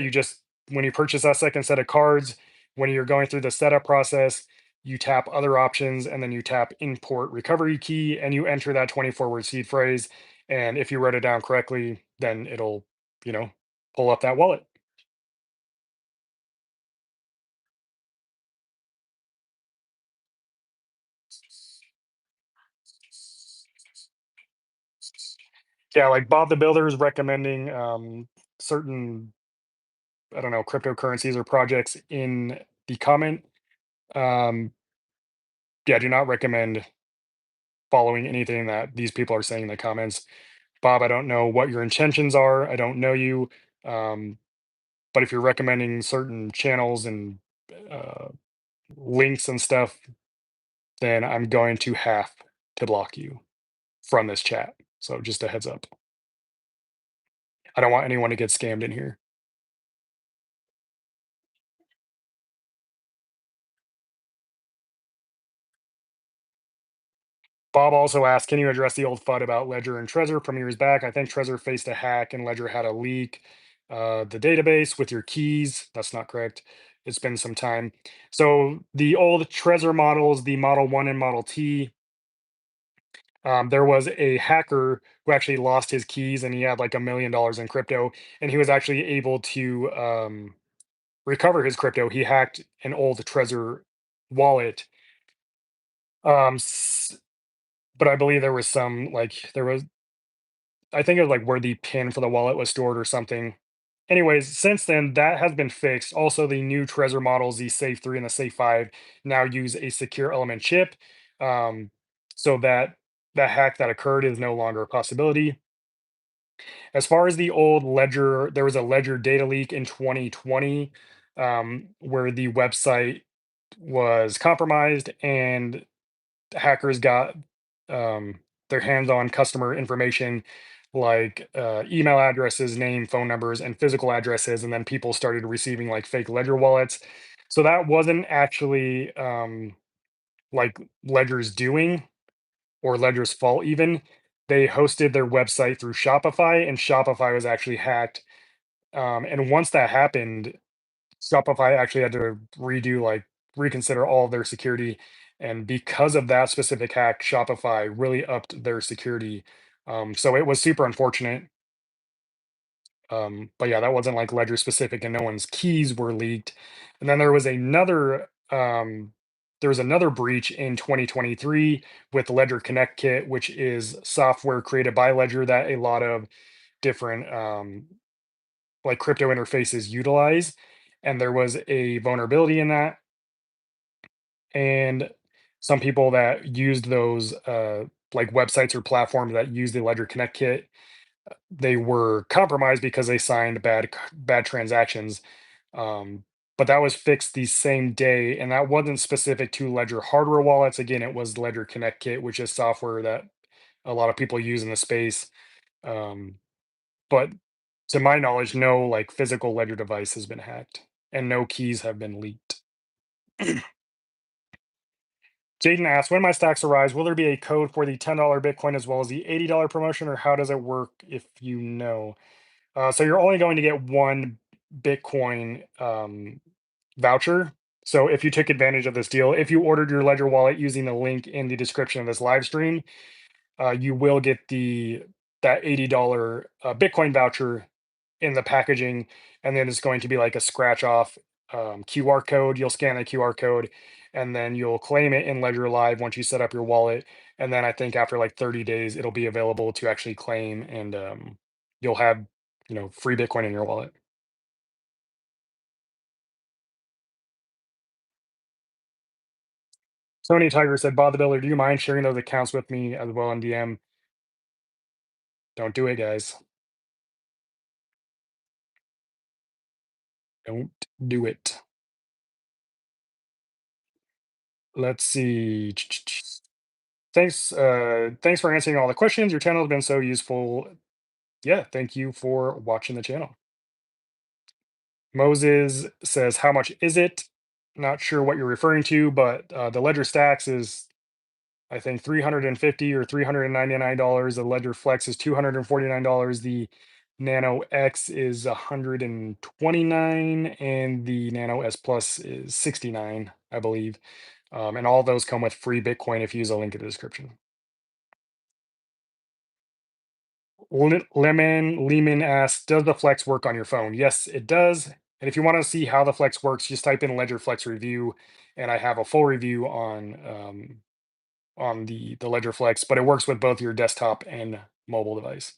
when you purchase that second set of cards, when you're going through the setup process, you tap other options and then you tap import recovery key and you enter that 24-word seed phrase. And if you wrote it down correctly, then it'll, you know, pull up that wallet. Yeah, like Bob the Builder is recommending certain, I don't know, cryptocurrencies or projects in the comment. Um, yeah, do not recommend following anything that these people are saying in the comments. Bob, I don't know what your intentions are. I don't know you. Um, but if you're recommending certain channels and uh, links and stuff, then I'm going to have to block you from this chat. So just a heads up. I don't want anyone to get scammed in here. Bob also asked, can you address the old FUD about Ledger and Trezor from years back? I think Trezor faced a hack and Ledger had a leak. The database with your keys, that's not correct. It's been some time. So the old Trezor models, the Model 1 and Model T, there was a hacker who actually lost his keys and he had like $1 million in crypto. And he was actually able to recover his crypto. He hacked an old Trezor wallet. Um, s- but I believe there was some like there was I think it was like where the pin for the wallet was stored or something. Anyways, since then that has been fixed. Also, the new Trezor models, the Safe 3 and the Safe 5, now use a secure element chip. Um, so that that hack that occurred is no longer a possibility. As far as the old Ledger, there was a Ledger data leak in 2020 where the website was compromised and hackers got their hands on customer information like email addresses, name, phone numbers, and physical addresses, and then people started receiving like fake Ledger wallets. So that wasn't actually like Ledger's doing or Ledger's fault even. They hosted their website through Shopify, and Shopify was actually hacked. And once that happened, Shopify actually had to redo, like, reconsider all of their security. And because of that specific hack, Shopify really upped their security. So it was super unfortunate. But yeah, that wasn't like Ledger specific, and no one's keys were leaked. And then there was another breach in 2023 with Ledger Connect Kit, which is software created by Ledger that a lot of different like crypto interfaces utilize. And there was a vulnerability in that. And some people that used those like websites or platforms that use the Ledger Connect Kit, they were compromised because they signed bad transactions. Um, but that was fixed the same day, and that wasn't specific to Ledger hardware wallets. Again, it was Ledger Connect Kit, which is software that a lot of people use in the space. Um, but to my knowledge, no like physical Ledger device has been hacked, and no keys have been leaked. Jaden asks, when my stacks arise, will there be a code for the $10 Bitcoin as well as the $80 promotion, or how does it work if you know? So you're only going to get one Bitcoin voucher. So if you took advantage of this deal, if you ordered your Ledger wallet using the link in the description of this live stream, you will get the that $80 Bitcoin voucher in the packaging, and then it's going to be like a scratch off QR code. You'll scan the QR code, and then you'll claim it in Ledger Live once you set up your wallet. And then I think after like 30 days, it'll be available to actually claim, and you'll have free Bitcoin in your wallet. Sony Tiger said, Bob the Builder, do you mind sharing those accounts with me as well in DM? Don't do it, guys. Don't do it. Let's see. Thanks for answering all the questions. Your channel has been so useful. Yeah, thank you for watching the channel. Moses says, how much is it? Not sure what you're referring to, but the Ledger Stacks is, I think, 350 or $399. The Ledger Flex is $249. The Nano X is 129, and the Nano S Plus is 69, I believe. And all those come with free Bitcoin if you use a link in the description. Lemon Lehman asks, does the Flex work on your phone? Yes, it does. And if you want to see how the Flex works, just type in Ledger Flex review, and I have a full review on the Ledger Flex, but it works with both your desktop and mobile device.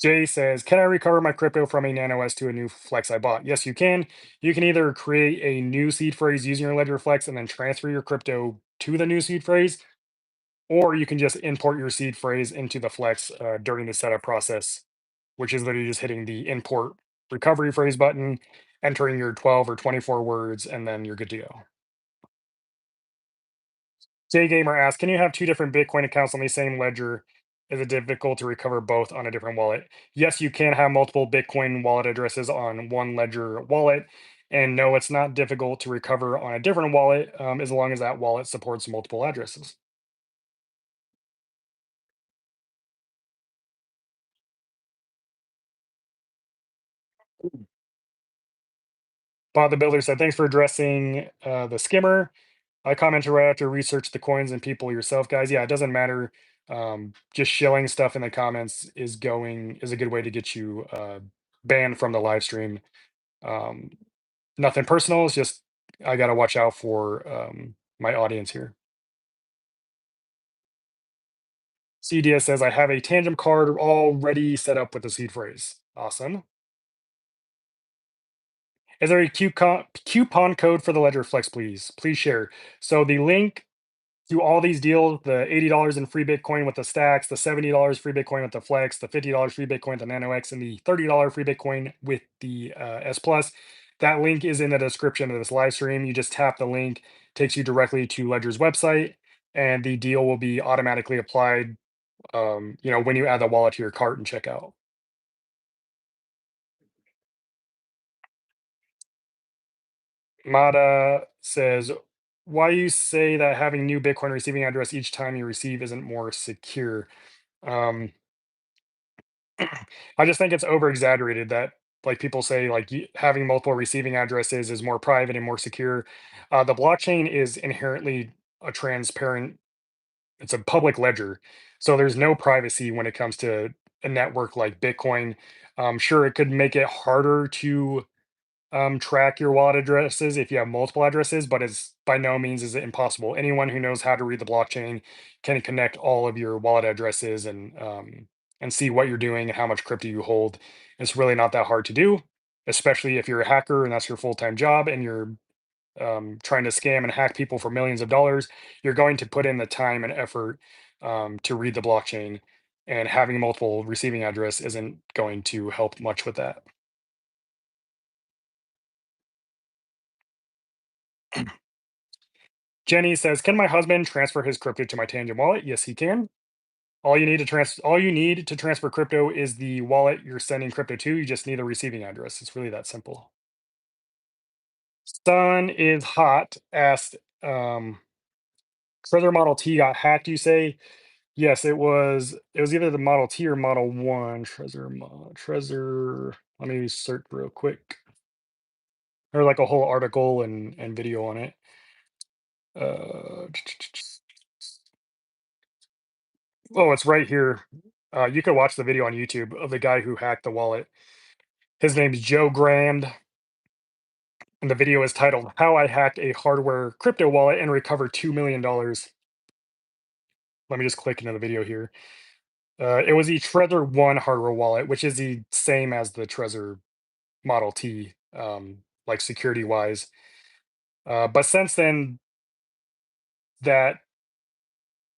Jay says, can I recover my crypto from a Nano S to a new Flex I bought? Yes, you can. You can either create a new seed phrase using your Ledger Flex and then transfer your crypto to the new seed phrase, or you can just import your seed phrase into the Flex during the setup process, which is literally just hitting the import recovery phrase button, entering your 12 or 24 words, and then you're good to go. Jay Gamer asks, can you have two different Bitcoin accounts on the same ledger? Is it difficult to recover both on a different wallet? Yes, you can have multiple Bitcoin wallet addresses on one ledger wallet. And no, it's not difficult to recover on a different wallet as long as that wallet supports multiple addresses. Bob the Builder said, thanks for addressing the skimmer. I commented right after research the coins and people yourself, guys. Yeah, it doesn't matter. Just shilling stuff in the comments is a good way to get you banned from the live stream. Um, Nothing personal. It's just I gotta watch out for my audience here. CDS says I have a tangent card already set up with the seed phrase. Awesome. Is there a coupon code for the Ledger Flex, please? Please share. So the link to all these deals, the $80 in free Bitcoin with the stacks, the $70 free Bitcoin with the Flex, the $50 free Bitcoin with the Nano X, and the $30 free Bitcoin with the S Plus. That link is in the description of this live stream. You just tap the link, takes you directly to Ledger's website, and the deal will be automatically applied. When you add the wallet to your cart and check out. Mada says, "Why you say that having new Bitcoin receiving address each time you receive isn't more secure?" Um, I just think it's over exaggerated that like people say like having multiple receiving addresses is more private and more secure. The blockchain is inherently a transparent, it's a public ledger. So there's no privacy when it comes to a network like Bitcoin. Sure, it could make it harder to track your wallet addresses if you have multiple addresses, but it's by no means is it impossible. Anyone who knows how to read the blockchain can connect all of your wallet addresses and see what you're doing and how much crypto you hold. It's really not that hard to do, especially if you're a hacker and that's your full-time job and you're trying to scam and hack people for millions of dollars. You're going to put in the time and effort to read the blockchain, and having multiple receiving address isn't going to help much with that. Jenny says, "Can my husband transfer his crypto to my Tangem wallet?" Yes, he can. All you need to transfer crypto is the wallet you're sending crypto to. You just need a receiving address. It's really that simple. Sun is hot. Asked, Trezor Model T got hacked. You say yes? It was either the Model T or Model One. Trezor. Let me search real quick. There's like a whole article and video on it. Uh, Oh, it's right here. You can watch the video on YouTube of the guy who hacked the wallet. His name's Joe Grand, and the video is titled "How I Hacked a Hardware Crypto Wallet and Recovered $2 million." Let me just click into the video here. It was the Trezor One hardware wallet, which is the same as the Trezor Model T, like security wise. But since then, that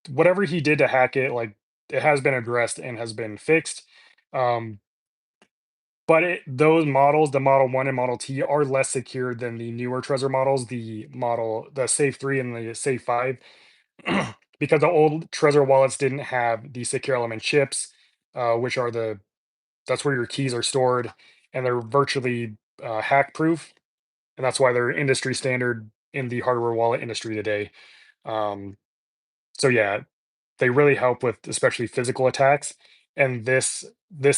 whatever he did to hack it, like it has been addressed and has been fixed. Um, But those models, the Model 1 and Model T, are less secure than the newer Trezor models, the Safe 3 and the Safe 5, because the old Trezor wallets didn't have the secure element chips, which are that's where your keys are stored, and they're virtually hack proof, and that's why they're industry standard in the hardware wallet industry today. Um, so yeah, they really help with especially physical attacks. And this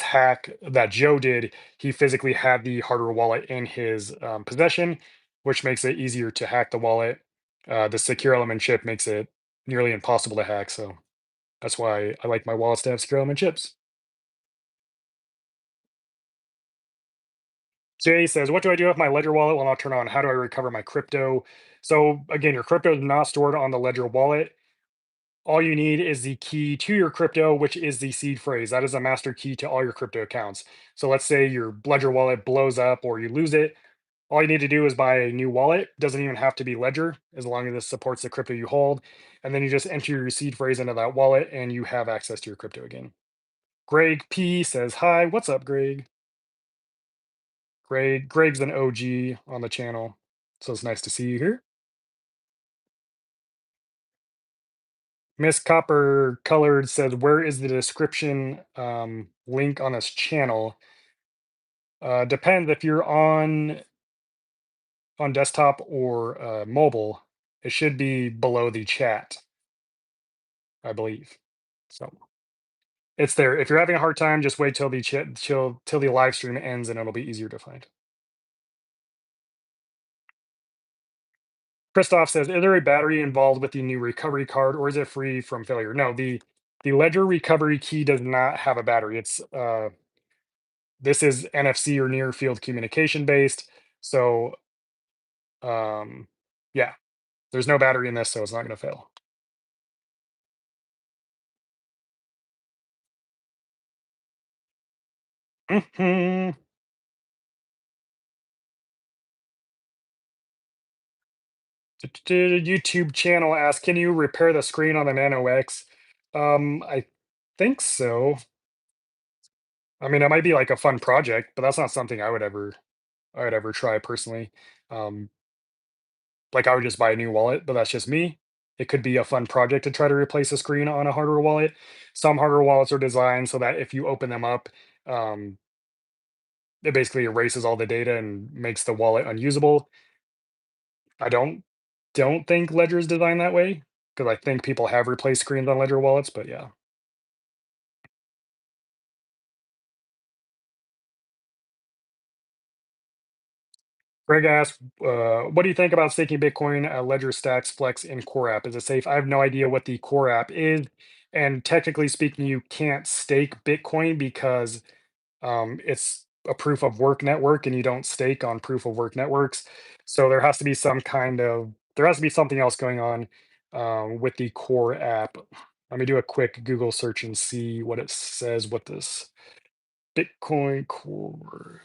hack that Joe did, he physically had the hardware wallet in his possession, which makes it easier to hack the wallet. The secure element chip makes it nearly impossible to hack. So that's why I like my wallets to have secure element chips. Jay says, "What do I do if my Ledger wallet will not turn on? How do I recover my crypto?" So again, your crypto is not stored on the Ledger wallet. All you need is the key to your crypto, which is the seed phrase. That is a master key to all your crypto accounts. So let's say your Ledger wallet blows up or you lose it. All you need to do is buy a new wallet. Doesn't even have to be Ledger, as long as it supports the crypto you hold. And then you just enter your seed phrase into that wallet and you have access to your crypto again. Greg P says, "Hi, what's up, Greg?" Greg's an OG on the channel, so it's nice to see you here. Miss Copper Colored says, "Where is the description link on this channel?" Depends if you're on desktop or mobile. It should be below the chat, I believe. So it's there. If you're having a hard time, just wait till the chat till the live stream ends, and it'll be easier to find. Christoph says, "Is there a battery involved with the new recovery card, or is it free from failure?" No, the Ledger recovery key does not have a battery. It's this is NFC or near field communication based. So um, yeah, there's no battery in this, so it's not going to fail. Mhm. YouTube channel asks, "Can you repair the screen on the Nano X?" I think so. I mean, it might be like a fun project, but that's not something I would ever try personally. Um, like I would just buy a new wallet, but that's just me. It could be a fun project to try to replace a screen on a hardware wallet. Some hardware wallets are designed so that if you open them up, um, it basically erases all the data and makes the wallet unusable. I don't think Ledger is designed that way because I think people have replaced screens on Ledger wallets, but yeah. Greg asked, "What do you think about staking Bitcoin, Ledger Stacks, Flex, and Core App? Is it safe?" I have no idea what the Core App is, and technically speaking, you can't stake Bitcoin because it's a proof of work network, and you don't stake on proof of work networks. So there has to be something else going on with the Core App. Let me do a quick Google search and see what it says. What this Bitcoin Core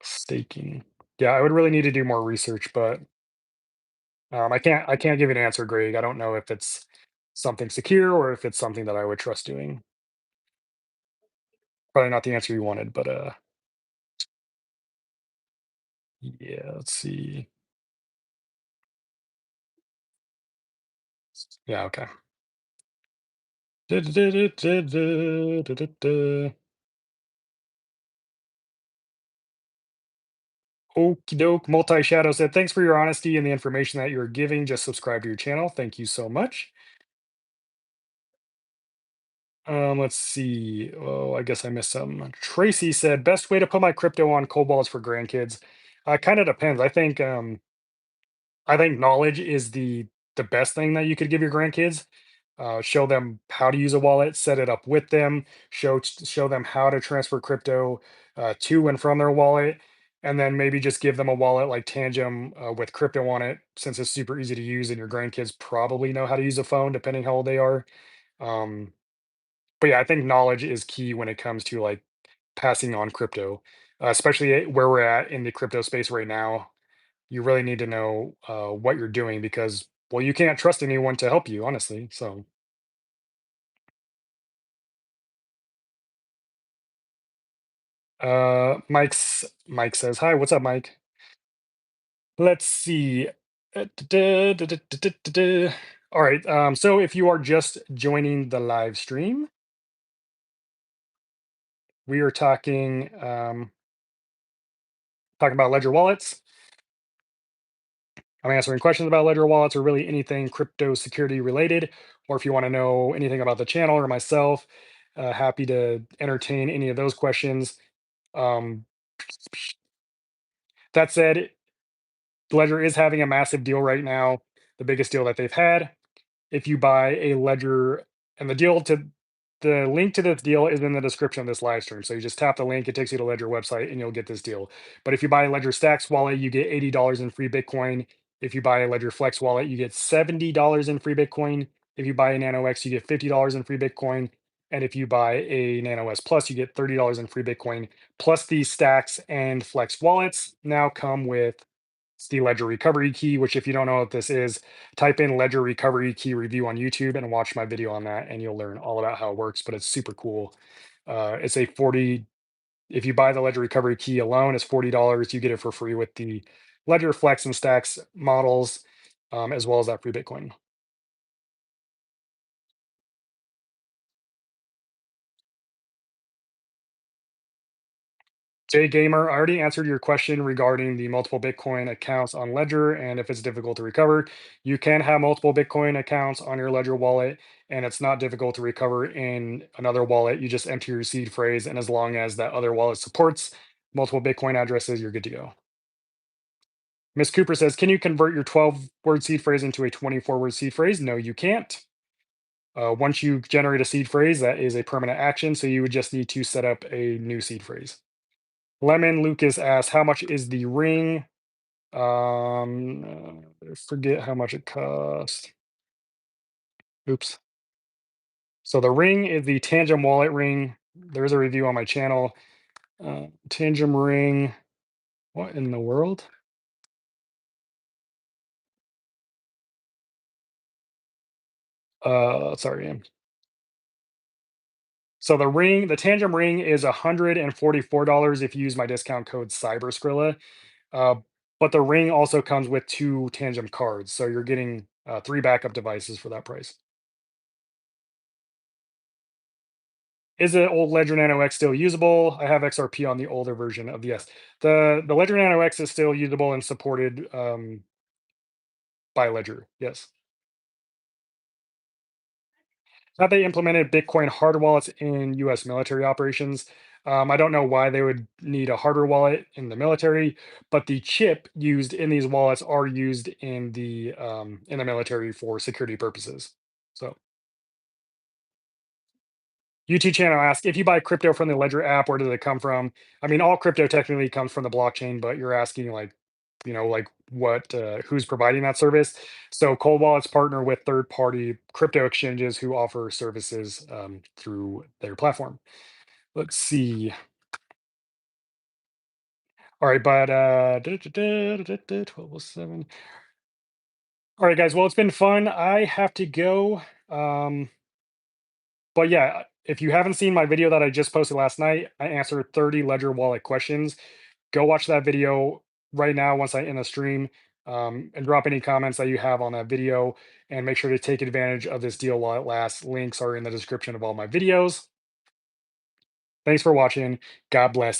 staking? Yeah, I would really need to do more research, but I can't give you an answer, Greg. I don't know if it's something secure or if it's something that I would trust doing. Probably not the answer you wanted, but yeah, let's see. Yeah, okay. Okie doke. Multi Shadow said, "Thanks for your honesty and the information that you're giving. Just subscribe to your channel. Thank you so much." Let's see. Oh, I guess I missed some. Tracy said, "Best way to put my crypto on cold for grandkids." Kind of depends. I think knowledge is the best thing that you could give your grandkids. Show them how to use a wallet, set it up with them, show them how to transfer crypto to and from their wallet, and then maybe just give them a wallet like Tangem with crypto on it, since it's super easy to use, and your grandkids probably know how to use a phone, depending how old they are. Um, but yeah, I think knowledge is key when it comes to like passing on crypto, especially where we're at in the crypto space right now. You really need to know what you're doing because, well, you can't trust anyone to help you, honestly. So, Mike says, "Hi, what's up, Mike?" Let's see. All right. So if you are just joining the live stream, we are talking about Ledger wallets. I'm answering questions about Ledger wallets or really anything crypto security related. Or if you want to know anything about the channel or myself, happy to entertain any of those questions. Um, that said, Ledger is having a massive deal right now, the biggest deal that they've had. If you buy a Ledger, and the link to this deal is in the description of this live stream. So you just tap the link, it takes you to Ledger website, and you'll get this deal. But if you buy a Ledger Stacks wallet, you get $80 in free Bitcoin. If you buy a Ledger Flex wallet, you get $70 in free Bitcoin. If you buy a Nano X, you get $50 in free Bitcoin. And if you buy a Nano S Plus, you get $30 in free Bitcoin. Plus, these Stacks and Flex wallets now come with the Ledger Recovery Key, which, if you don't know what this is, type in Ledger Recovery Key review on YouTube and watch my video on that, and you'll learn all about how it works. But it's super cool. It's a If you buy the Ledger Recovery Key alone, it's $40. You get it for free with the Ledger Flex and Stacks models, as well as that free Bitcoin. Jay Gamer, I already answered your question regarding the multiple Bitcoin accounts on Ledger and if it's difficult to recover. You can have multiple Bitcoin accounts on your Ledger wallet, and it's not difficult to recover in another wallet. You just enter your seed phrase, and as long as that other wallet supports multiple Bitcoin addresses, you're good to go. Miss Cooper says, can you convert your 12-word seed phrase into a 24-word seed phrase? No, you can't. Once you generate a seed phrase, that is a permanent action, so you would just need to set up a new seed phrase. Lemon Lucas asks, how much is the ring? I forget how much it cost. Oops. So the ring is the Tangem wallet ring. There's a review on my channel. Tangem ring. What in the world? Sorry. So the Tangem ring is $144 if you use my discount code CyberSkrilla. Uh, but the ring also comes with 2 Tangem cards, so you're getting 3 backup devices for that price. Is the old Ledger Nano X still usable? I have XRP on the older version of the S. The Ledger Nano X is still usable and supported by Ledger. Yes. Now they implemented Bitcoin hardware wallets in U.S. military operations. I don't know why they would need a hardware wallet in the military, but the chip used in these wallets are used in the military for security purposes. So. YouTube channel asks, if you buy crypto from the Ledger app, where does it come from? I mean, all crypto technically comes from the blockchain, but you're asking like, like what, who's providing that service. So cold wallets partner with third-party crypto exchanges who offer services through their platform. Let's see. All right, but 1207. All right, guys. Well, it's been fun. I have to go. But yeah, if you haven't seen my video that I just posted last night, I answered 30 Ledger wallet questions. Go watch that video right now once I end the stream, and drop any comments that you have on that video, and make sure to take advantage of this deal while it lasts. Links are in the description of all my videos. Thanks for watching. God bless.